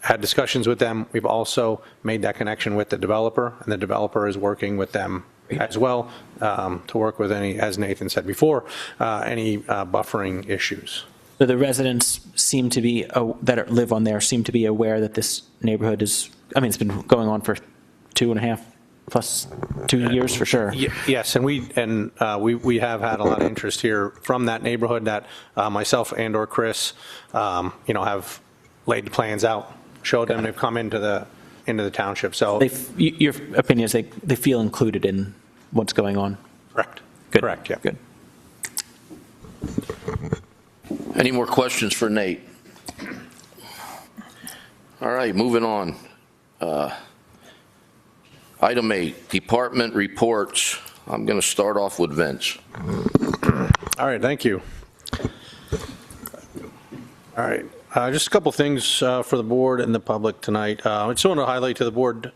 had discussions with them. We've also made that connection with the developer, and the developer is working with them as well to work with any, as Nathan said before, any buffering issues. So the residents seem to be, that live on there seem to be aware that this neighborhood is, I mean, it's been going on for 2.5 plus 2 years for sure. Yes, and we have had a lot of interest here from that neighborhood that myself and or Chris, have laid the plans out, showed them, they've come into the township. So your opinion is they feel included in what's going on. Correct. Good. Correct. Yeah. Good. Any more questions for Nate? All right, moving on. Item 8, department reports. I'm going to start off with Vince. All right, thank you. All right, just a couple things for the board and the public tonight. I just want to highlight to the board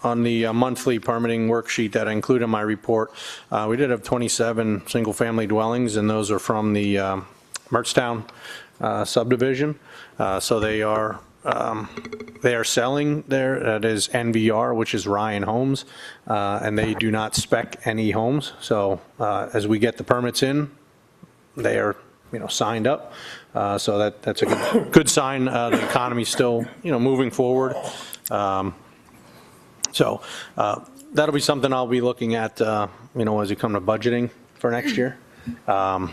on the monthly permitting worksheet that I include in my report, we did have 27 single-family dwellings, and those are from the Mertztown subdivision. So they are selling there. That is NVR, which is Ryan Homes, and they do not spec any homes. So as we get the permits in, they are, signed up. So that's a good sign. The economy's still, moving forward. So that'll be something I'll be looking at, as we come to budgeting for next year. A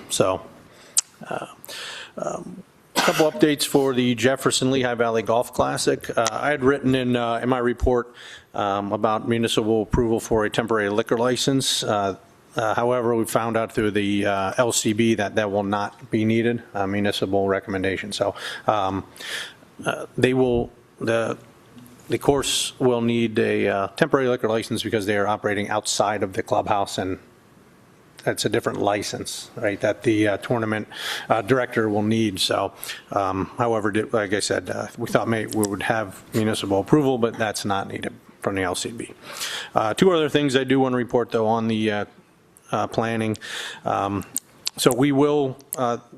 couple updates for the Jefferson Lehigh Valley Golf Classic. I had written in my report about municipal approval for a temporary liquor license. However, we found out through the LCB that will not be needed, municipal recommendation. So the course will need a temporary liquor license because they are operating outside of the clubhouse, and that's a different license, right, that the tournament director will need. So, however, like I said, we thought we would have municipal approval, but that's not needed from the LCB. Two other things I do want to report, though, on the planning. So we will,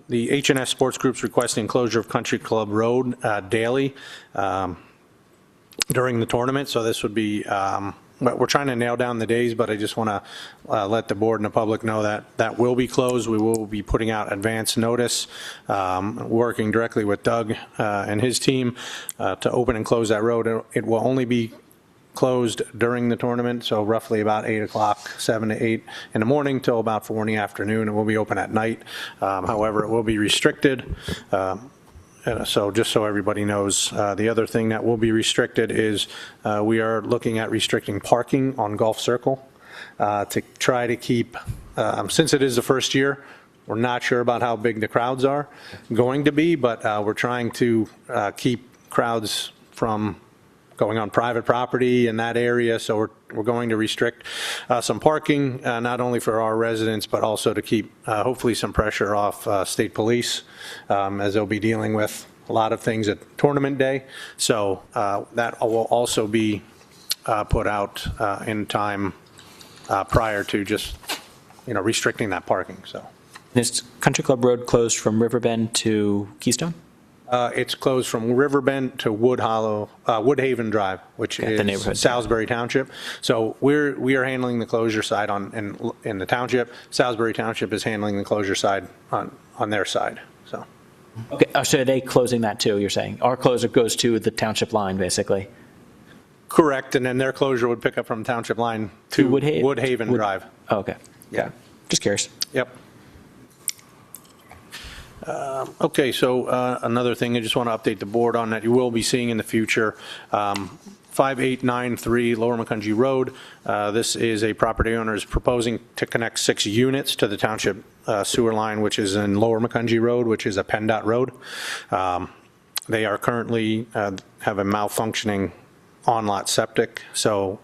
the H&S Sports Group's requesting closure of Country Club Road daily during the tournament. So this would be, we're trying to nail down the days, but I just want to let the board and the public know that that will be closed. We will be putting out advance notice, working directly with Doug and his team to open and close that road. It will only be closed during the tournament, so roughly about 8 o'clock, 7 to 8 in the morning till about 4 in the afternoon. It will be open at night. However, it will be restricted. So just so everybody knows, the other thing that will be restricted is we are looking at restricting parking on Golf Circle to try to keep, since it is the first year, we're not sure about how big the crowds are going to be, but we're trying to keep crowds from going on private property in that area. So we're going to restrict some parking, not only for our residents, but also to keep hopefully some pressure off state police as they'll be dealing with a lot of things at tournament day. So that will also be put out in time prior to just, restricting that parking. So Is Country Club Road closed from Riverbend to Keystone? It's closed from Riverbend to Woodhaven Drive, which is Salisbury Township. So we are handling the closure side in the township. Salisbury Township is handling the closure side on their side. So. Okay, so are they closing that too, you're saying? Our closure goes to the township line, basically? Correct, and then their closure would pick up from township line to Woodhaven Drive. Oh, okay. Yeah. Just curious. Yep. Okay, so another thing I just want to update the board on that you will be seeing in the future, 5893 Lower Macungie Road. This is a property owner is proposing to connect 6 units to the township sewer line, which is in Lower Macungie Road, which is a PennDOT road. They are currently have a malfunctioning on-lot septic, so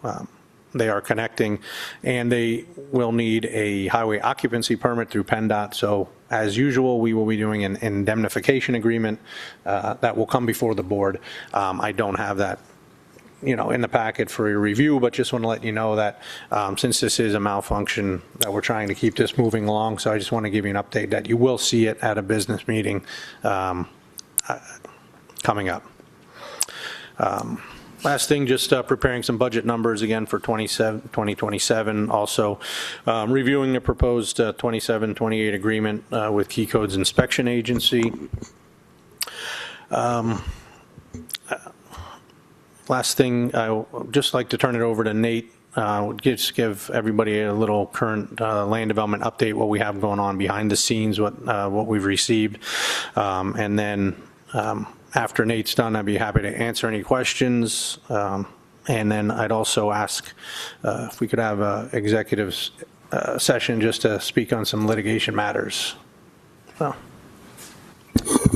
they are connecting, and they will need a highway occupancy permit through PennDOT. So as usual, we will be doing an indemnification agreement that will come before the board. I don't have that, in the packet for your review, but just want to let you know that since this is a malfunction, that we're trying to keep this moving along. So I just want to give you an update that you will see it at a business meeting coming up. Last thing, just preparing some budget numbers again for 2027. Also reviewing the proposed 27-28 agreement with Key Codes Inspection Agency. Last thing, I would just like to turn it over to Nate. Just give everybody a little current land development update, what we have going on behind the scenes, what we've received, and then after Nate's done, I'd be happy to answer any questions. And then I'd also ask if we could have an executive session just to speak on some litigation matters. So.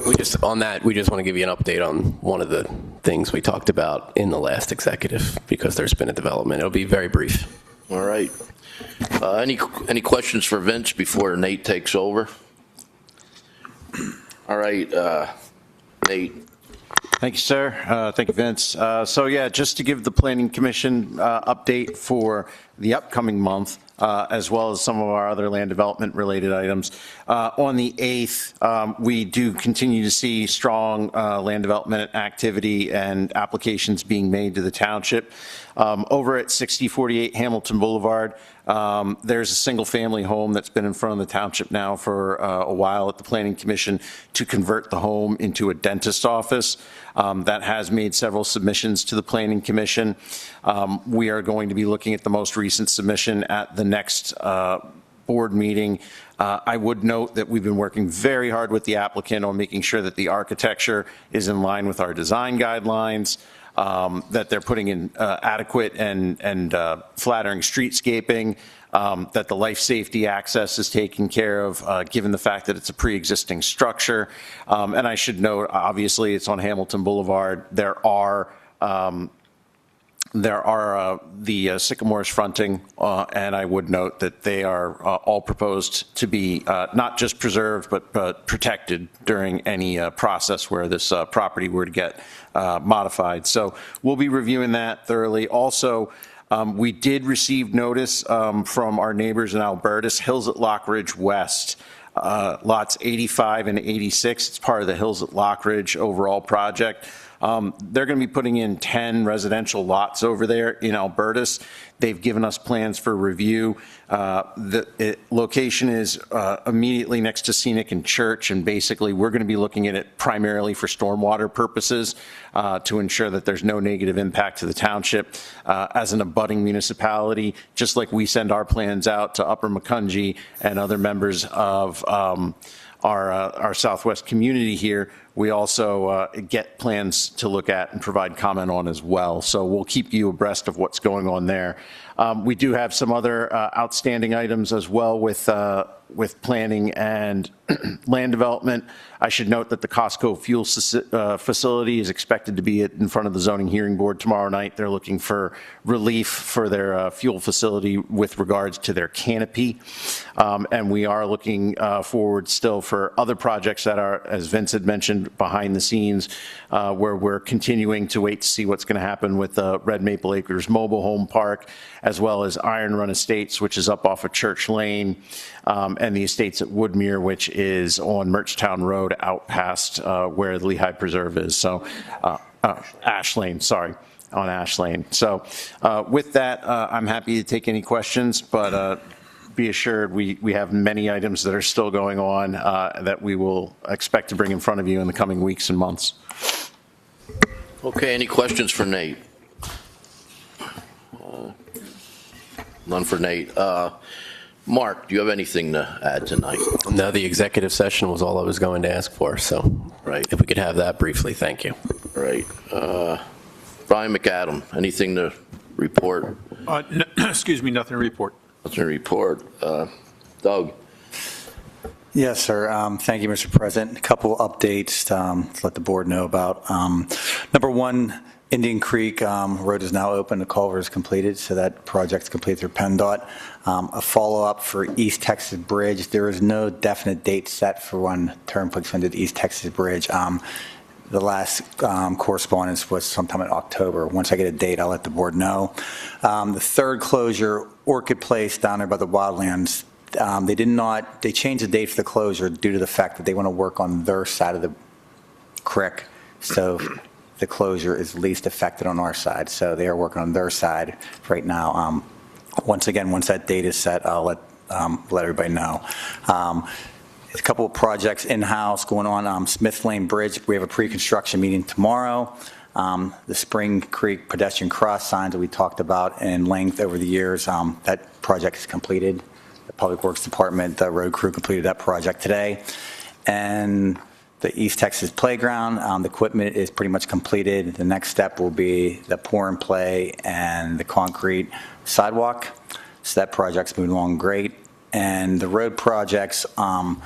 We just want to give you an update on one of the things we talked about in the last executive, because there's been a development. It'll be very brief. All right. Any questions for Vince before Nate takes over? All right, Nate, Thank you, sir. Thank you, Vince. So yeah, just to give the Planning Commission update for the upcoming month, as well as some of our other land development related items. On the 8th, we do continue to see strong land development activity and applications being made to the township. Over at 6048 Hamilton Boulevard, there's a single family home that's been in front of the township now for a while at the Planning Commission to convert the home into a dentist office. That has made several submissions to the Planning Commission. We are going to be looking at the most recent submission at the next board meeting. I would note that we've been working very hard with the applicant on making sure that the architecture is in line with our design guidelines, that they're putting in adequate and flattering streetscaping, that the life safety access is taken care of, given the fact that it's a pre-existing structure. And I should note, obviously, it's on Hamilton Boulevard. There are the sycamores fronting, and I would note that they are all proposed to be not just preserved, but protected during any process where this property were to get modified. So we'll be reviewing that thoroughly. Also, we did receive notice from our neighbors in Albertus, Hills at Lockridge West, lots 85 and 86. It's part of the Hills at Lockridge overall project. They're going to be putting in 10 residential lots over there in Albertus. They've given us plans for review. The location is immediately next to Scenic and Church, and basically we're going to be looking at it primarily for stormwater purposes to ensure that there's no negative impact to the township. As an abutting municipality, just like we send our plans out to Upper Macungie and other members of our Southwest community here, we also get plans to look at and provide comment on as well. So we'll keep you abreast of what's going on there. We do have some other outstanding items as well with planning and land development. I should note that the Costco fuel facility is expected to be in front of the zoning hearing board tomorrow night. They're looking for relief for their fuel facility with regards to their canopy. And we are looking forward still for other projects that are, as Vince had mentioned, behind the scenes, where we're continuing to wait to see what's going to happen with Red Maple Acres Mobile Home Park, as well as Iron Run Estates, which is up off of Church Lane, and the Estates at Woodmere, which is on Merchtown Road out past where the Lehigh Preserve is. So Ash Lane, sorry, on Ash Lane. So with that, I'm happy to take any questions, but be assured we have many items that are still going on that we will expect to bring in front of you in the coming weeks and months. Okay, any questions for Nate? None for Nate. Mark, do you have anything to add tonight? No, the executive session was all I was going to ask for, so right. If we could have that briefly, thank you. Right. Brian McAdam, anything to report? Excuse me, nothing to report. Nothing to report. Doug? Yes, sir. Thank you, Mr. President. A couple updates to let the board know about. Number one, Indian Creek Road is now open. The culvert is completed, so that project's complete through PennDOT. A follow-up for East Texas Bridge. There is no definite date set for when Turnpike's going to do the East Texas Bridge. The last correspondence was sometime in October. Once I get a date, I'll let the board know. The third closure, Orchid Place down there by the Wildlands, they changed the date for the closure due to the fact that they want to work on their side of the creek. So the closure is least affected on our side. So they are working on their side right now. Once again, once that date is set, I'll let everybody know. A couple of projects in-house going on. Smith Lane Bridge, we have a pre-construction meeting tomorrow. The Spring Creek pedestrian cross signs that we talked about in length over the years, that project is completed. The Public Works Department, the road crew completed that project today. And the East Texas Playground, the equipment is pretty much completed. The next step will be the pour and play and the concrete sidewalk. So that project's moving along great. And the road projects are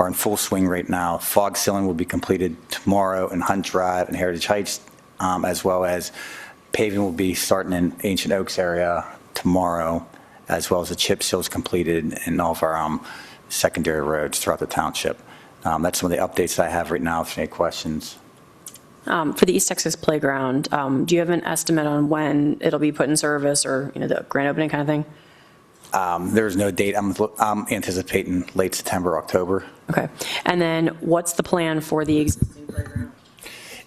in full swing right now. Fog sealing will be completed tomorrow in Hunt Drive and Heritage Heights, as well as paving will be starting in Ancient Oaks area tomorrow, as well as the chip seals completed in all of our secondary roads throughout the township. That's some of the updates I have right now. If you have any questions. For the East Texas Playground, do you have an estimate on when it'll be put in service or, the grand opening kind of thing? There's no date. I'm anticipating late September, October. Okay. And then what's the plan for the existing playground?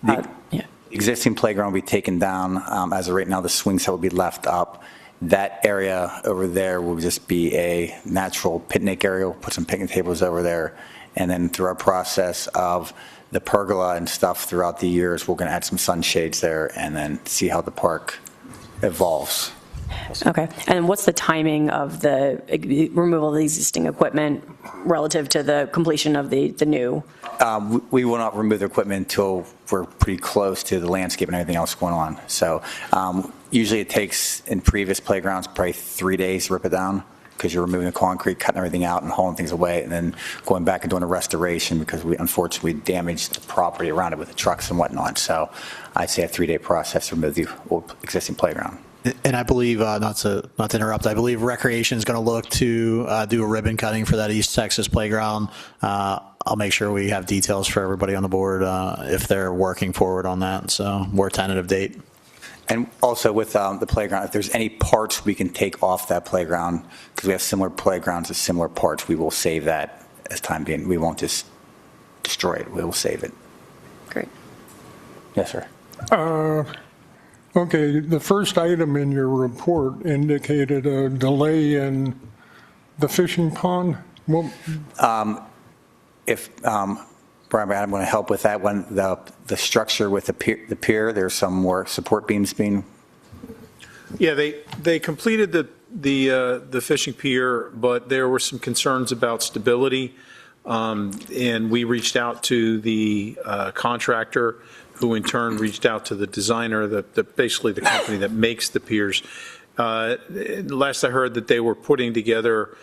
The existing playground will be taken down. As of right now, the swing set will be left up. That area over there will just be a natural picnic area. We'll put some picnic tables over there. And then through our process of the pergola and stuff throughout the years, we're going to add some sunshades there and then see how the park evolves. Okay. And what's the timing of the removal of the existing equipment relative to the completion of the new? We will not remove the equipment until we're pretty close to the landscape and everything else going on. So usually it takes, in previous playgrounds, probably 3 days to rip it down because you're removing the concrete, cutting everything out and hauling things away, and then going back and doing a restoration because we unfortunately damaged the property around it with the trucks and whatnot. So I'd say a 3-day process to remove the old existing playground. And I believe, not to interrupt, I believe Recreation is going to look to do a ribbon cutting for that East Texas Playground. I'll make sure we have details for everybody on the board if they're working forward on that. So more tentative date. And also with the playground, if there's any parts we can take off that playground, because we have similar playgrounds with similar parts, we will save that as time being. We won't just destroy it. We will save it. Great. Yes, sir. Okay, the first item in your report indicated a delay in the fishing pond. Well, Brian, I'm going to help with that one. The structure with the pier, there's some more support beams being. Yeah, they completed the fishing pier, but there were some concerns about stability, and we reached out to the contractor, who in turn reached out to the designer, basically the company that makes the piers. Last I heard that they were putting together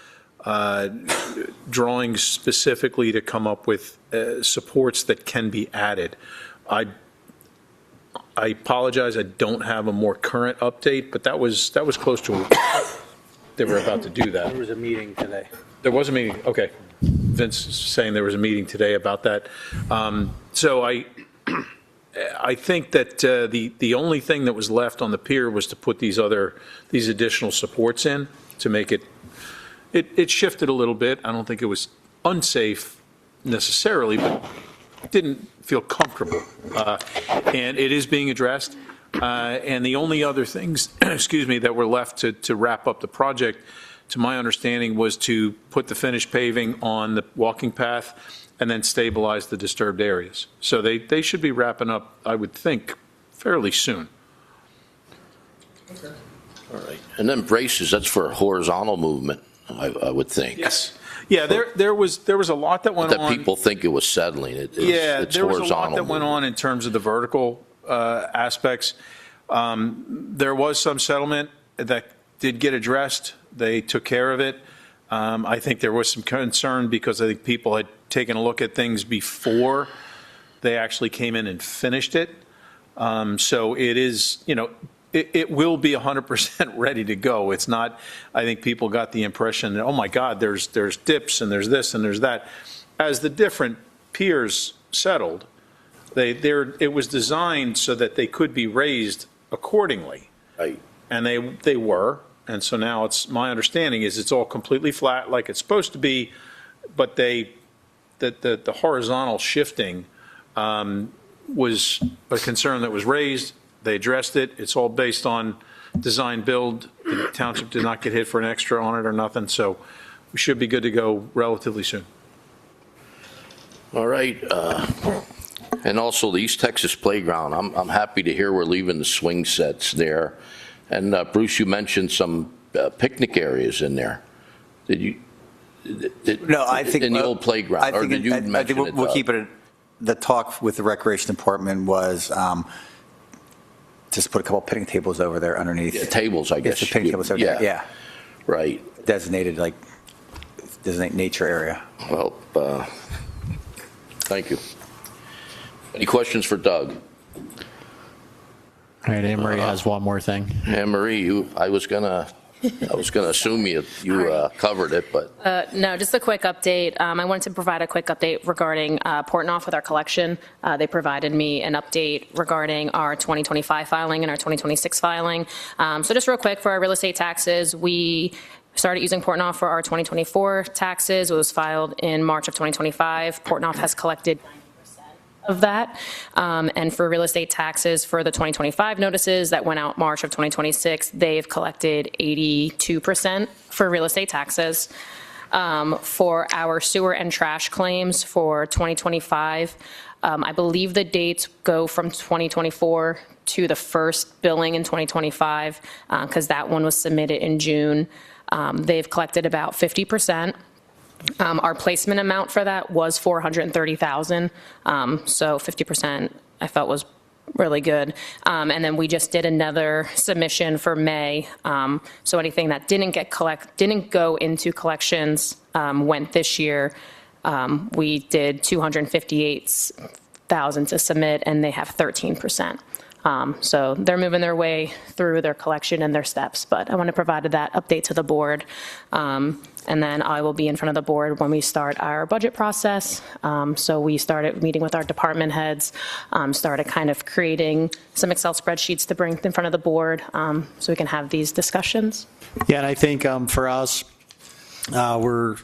drawings specifically to come up with supports that can be added. I apologize, I don't have a more current update, but that was close to they were about to do that. There was a meeting today. There was a meeting, okay. Vince is saying there was a meeting today about that. So I think that the only thing that was left on the pier was to put these additional supports in to make it shifted a little bit. I don't think it was unsafe necessarily, but didn't feel comfortable. And it is being addressed. And the only other things, excuse me, that were left to wrap up the project, to my understanding, was to put the finished paving on the walking path and then stabilize the disturbed areas. So they should be wrapping up, I would think, fairly soon. Okay. All right. And then braces, that's for horizontal movement, I would think. Yes. Yeah, there was a lot that went on. That people think it was settling. It's there was a lot that movement. went on in terms of the vertical aspects. There was some settlement that did get addressed. They took care of it. I think there was some concern because I think people had taken a look at things before they actually came in and finished it. So it is, it will be 100% ready to go. It's not, I think people got the impression that, oh my God, there's dips and there's this and there's that. As the different piers settled, it was designed so that they could be raised accordingly. Right. And they were. And so now my understanding is it's all completely flat like it's supposed to be, but the horizontal shifting was a concern that was raised. They addressed it. It's all based on design build. The township did not get hit for an extra on it or nothing, so we should be good to go relatively soon. All right. And also the East Texas Playground, I'm happy to hear we're leaving the swing sets there. And Bruce, you mentioned some picnic areas in there. Did you? No, I think in the old playground, or did you mention I think we'll keep it. The talk with the recreation department was just put a couple picnic tables over there underneath. Yeah, tables, I guess. The picnic tables over there. Yeah. Right. Designate nature area. Well, thank you. Any questions for Doug? All right, Anne Marie has one more thing. Anne Marie, I was going to I was going to assume you covered it, but No, just a quick update. I wanted to provide a quick update regarding Portnoy with our collection. They provided me an update regarding our 2025 filing and our 2026 filing. So just real quick, for our real estate taxes, we started using Portnoy for our 2024 taxes. It was filed in March of 2025. Portnoy has collected of that. And for real estate taxes for the 2025 notices that went out March of 2026, they've collected 82% for real estate taxes. For our sewer and trash claims for 2025, I believe the dates go from 2024 to the first billing in 2025, because that one was submitted in June. They've collected about 50%. Our placement amount for that was $430,000, so 50% I felt was really good. And then we just did another submission for May. So anything that didn't go into collections went this year. We did $258,000 to submit, and they have 13%. So they're moving their way through their collection and their steps, but I want to provide that update to the board. And then I will be in front of the board when we start our budget process. So we started meeting with our department heads, started kind of creating some Excel spreadsheets to bring in front of the board, so we can have these discussions. Yeah, and I think for us, we're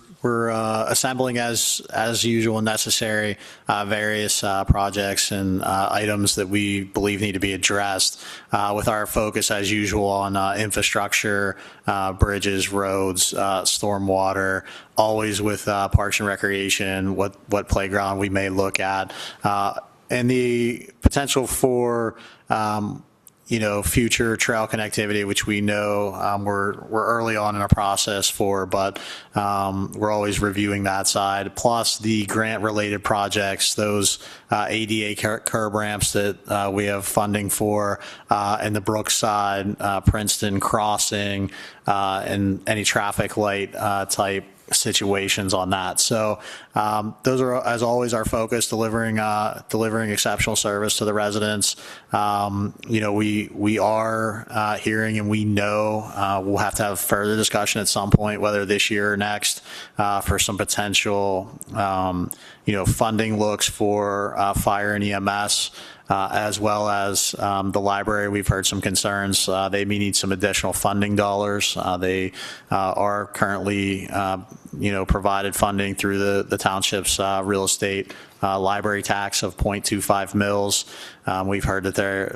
assembling as usual and necessary various projects and items that we believe need to be addressed, with our focus as usual on infrastructure, bridges, roads, stormwater, always with Parks and Recreation, what playground we may look at, and the potential for future trail connectivity, which we know we're early on in our process for, but we're always reviewing that side. Plus the grant-related projects, those ADA curb ramps that we have funding for, and the Brookside, Princeton crossing, and any traffic light type situations on that. So those are, as always, our focus, delivering exceptional service to the residents. We are hearing, and we know we'll have to have further discussion at some point, whether this year or next, for some potential funding looks for fire and EMS. As well as the library. We've heard some concerns. They may need some additional funding dollars. They are currently, provided funding through the township's real estate library tax of 0.25 mils. We've heard that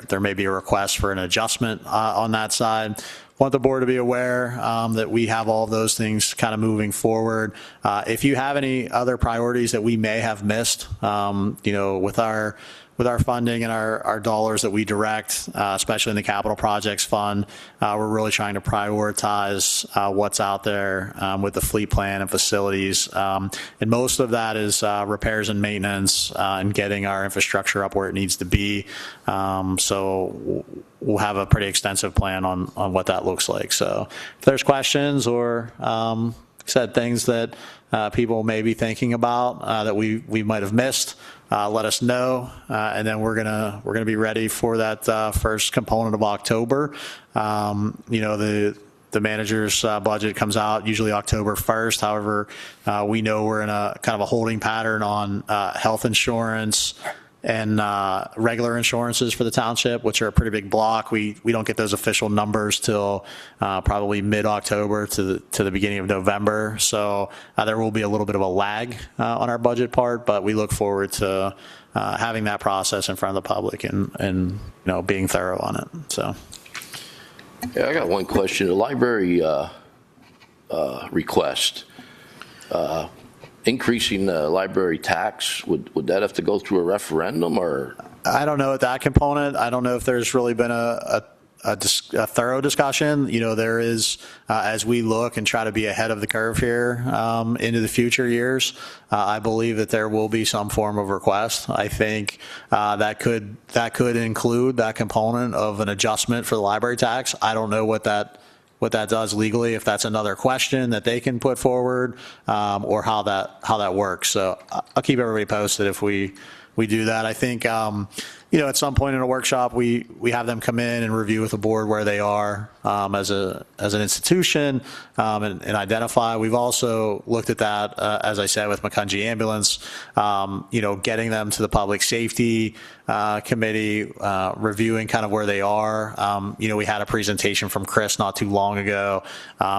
there may be a request for an adjustment on that side. Want the board to be aware that we have all of those things kind of moving forward. If you have any other priorities that we may have missed, with our funding and our dollars that we direct, especially in the capital projects fund, we're really trying to prioritize what's out there with the fleet plan and facilities. And most of that is repairs and maintenance and getting our infrastructure up where it needs to be. So we'll have a pretty extensive plan on what that looks like. So if there's questions or said things that people may be thinking about that we might have missed, let us know, and then we're gonna be ready for that first component of October. The manager's budget comes out usually October 1st. However, we know we're in a kind of a holding pattern on health insurance and regular insurances for the township, which are a pretty big block. We don't get those official numbers till probably mid-October to the beginning of November. So there will be a little bit of a lag on our budget part, but we look forward to having that process in front of the public and being thorough on it. So. Yeah, I got one question. The library request. Increasing the library tax, would that have to go through a referendum, or? I don't know that component. I don't know if there's really been a thorough discussion. There is, as we look and try to be ahead of the curve here into the future years, I believe that there will be some form of request. I think that could include that component of an adjustment for the library tax. I don't know what that does legally, if that's another question that they can put forward, or how that works. So I'll keep everybody posted if we do that. I think, at some point in a workshop, we have them come in and review with the board where they are, as an institution and identify. We've also looked at that, as I said, with Macungie Ambulance, getting them to the Public Safety Committee, reviewing kind of where they are. We had a presentation from Chris not too long ago.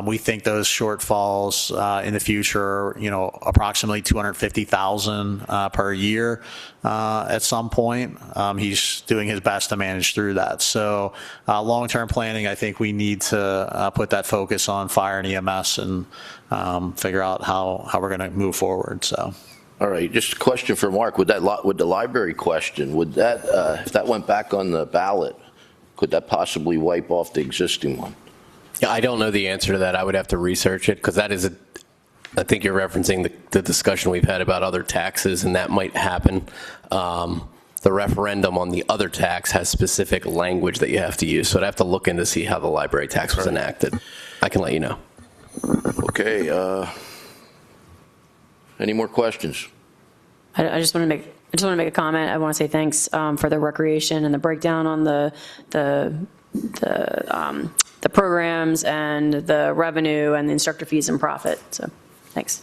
We think those shortfalls in the future, approximately $250,000 per year at some point. He's doing his best to manage through that. So long-term planning, I think we need to put that focus on fire and EMS and figure out how we're going to move forward. So. All right, just a question for Mark. Would the library question, would that, if that went back on the ballot, could that possibly wipe off the existing one? Yeah, I don't know the answer to that. I would have to research it because that is I think you're referencing the discussion we've had about other taxes, and that might happen. The referendum on the other tax has specific language that you have to use, so I'd have to look in to see how the library tax was enacted. I can let you know. Okay. Any more questions? I just want to make a comment. I want to say thanks for the recreation and the breakdown on the programs and the revenue and the instructor fees and profit. So, thanks.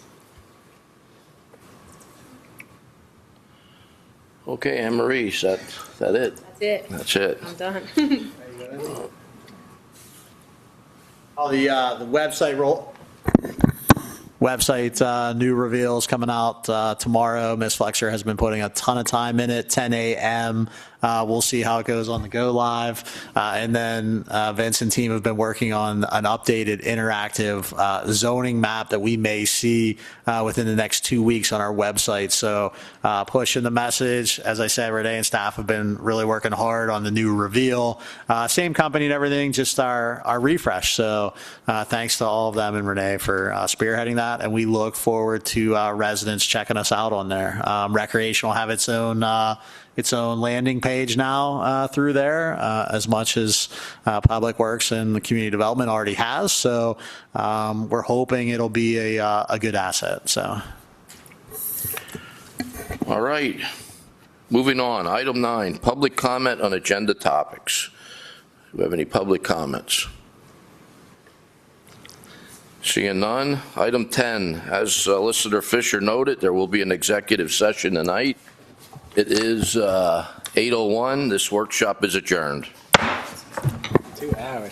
Okay, Anne Marie, is that it? That's it. That's it. I'm done. The website new reveals coming out tomorrow. Ms. Flexer has been putting a ton of time in it. 10 a.m. We'll see how it goes on the go live. And then Vince and team have been working on an updated interactive zoning map that we may see within the next 2 weeks on our website. So pushing the message. As I said, Renee and staff have been really working hard on the new reveal. Same company and everything, just our refresh. So thanks to all of them and Renee for spearheading that. And we look forward to residents checking us out on there. Recreation will have its own landing page now through there, as much as Public Works and the Community Development already has. So we're hoping it'll be a good asset. So. All right. Moving on. Item 9, public comment on agenda topics. Do we have any public comments? Seeing none. Item 10, as Solicitor Fisher noted, there will be an executive session tonight. It is 8:01. This workshop is adjourned. 2 hours.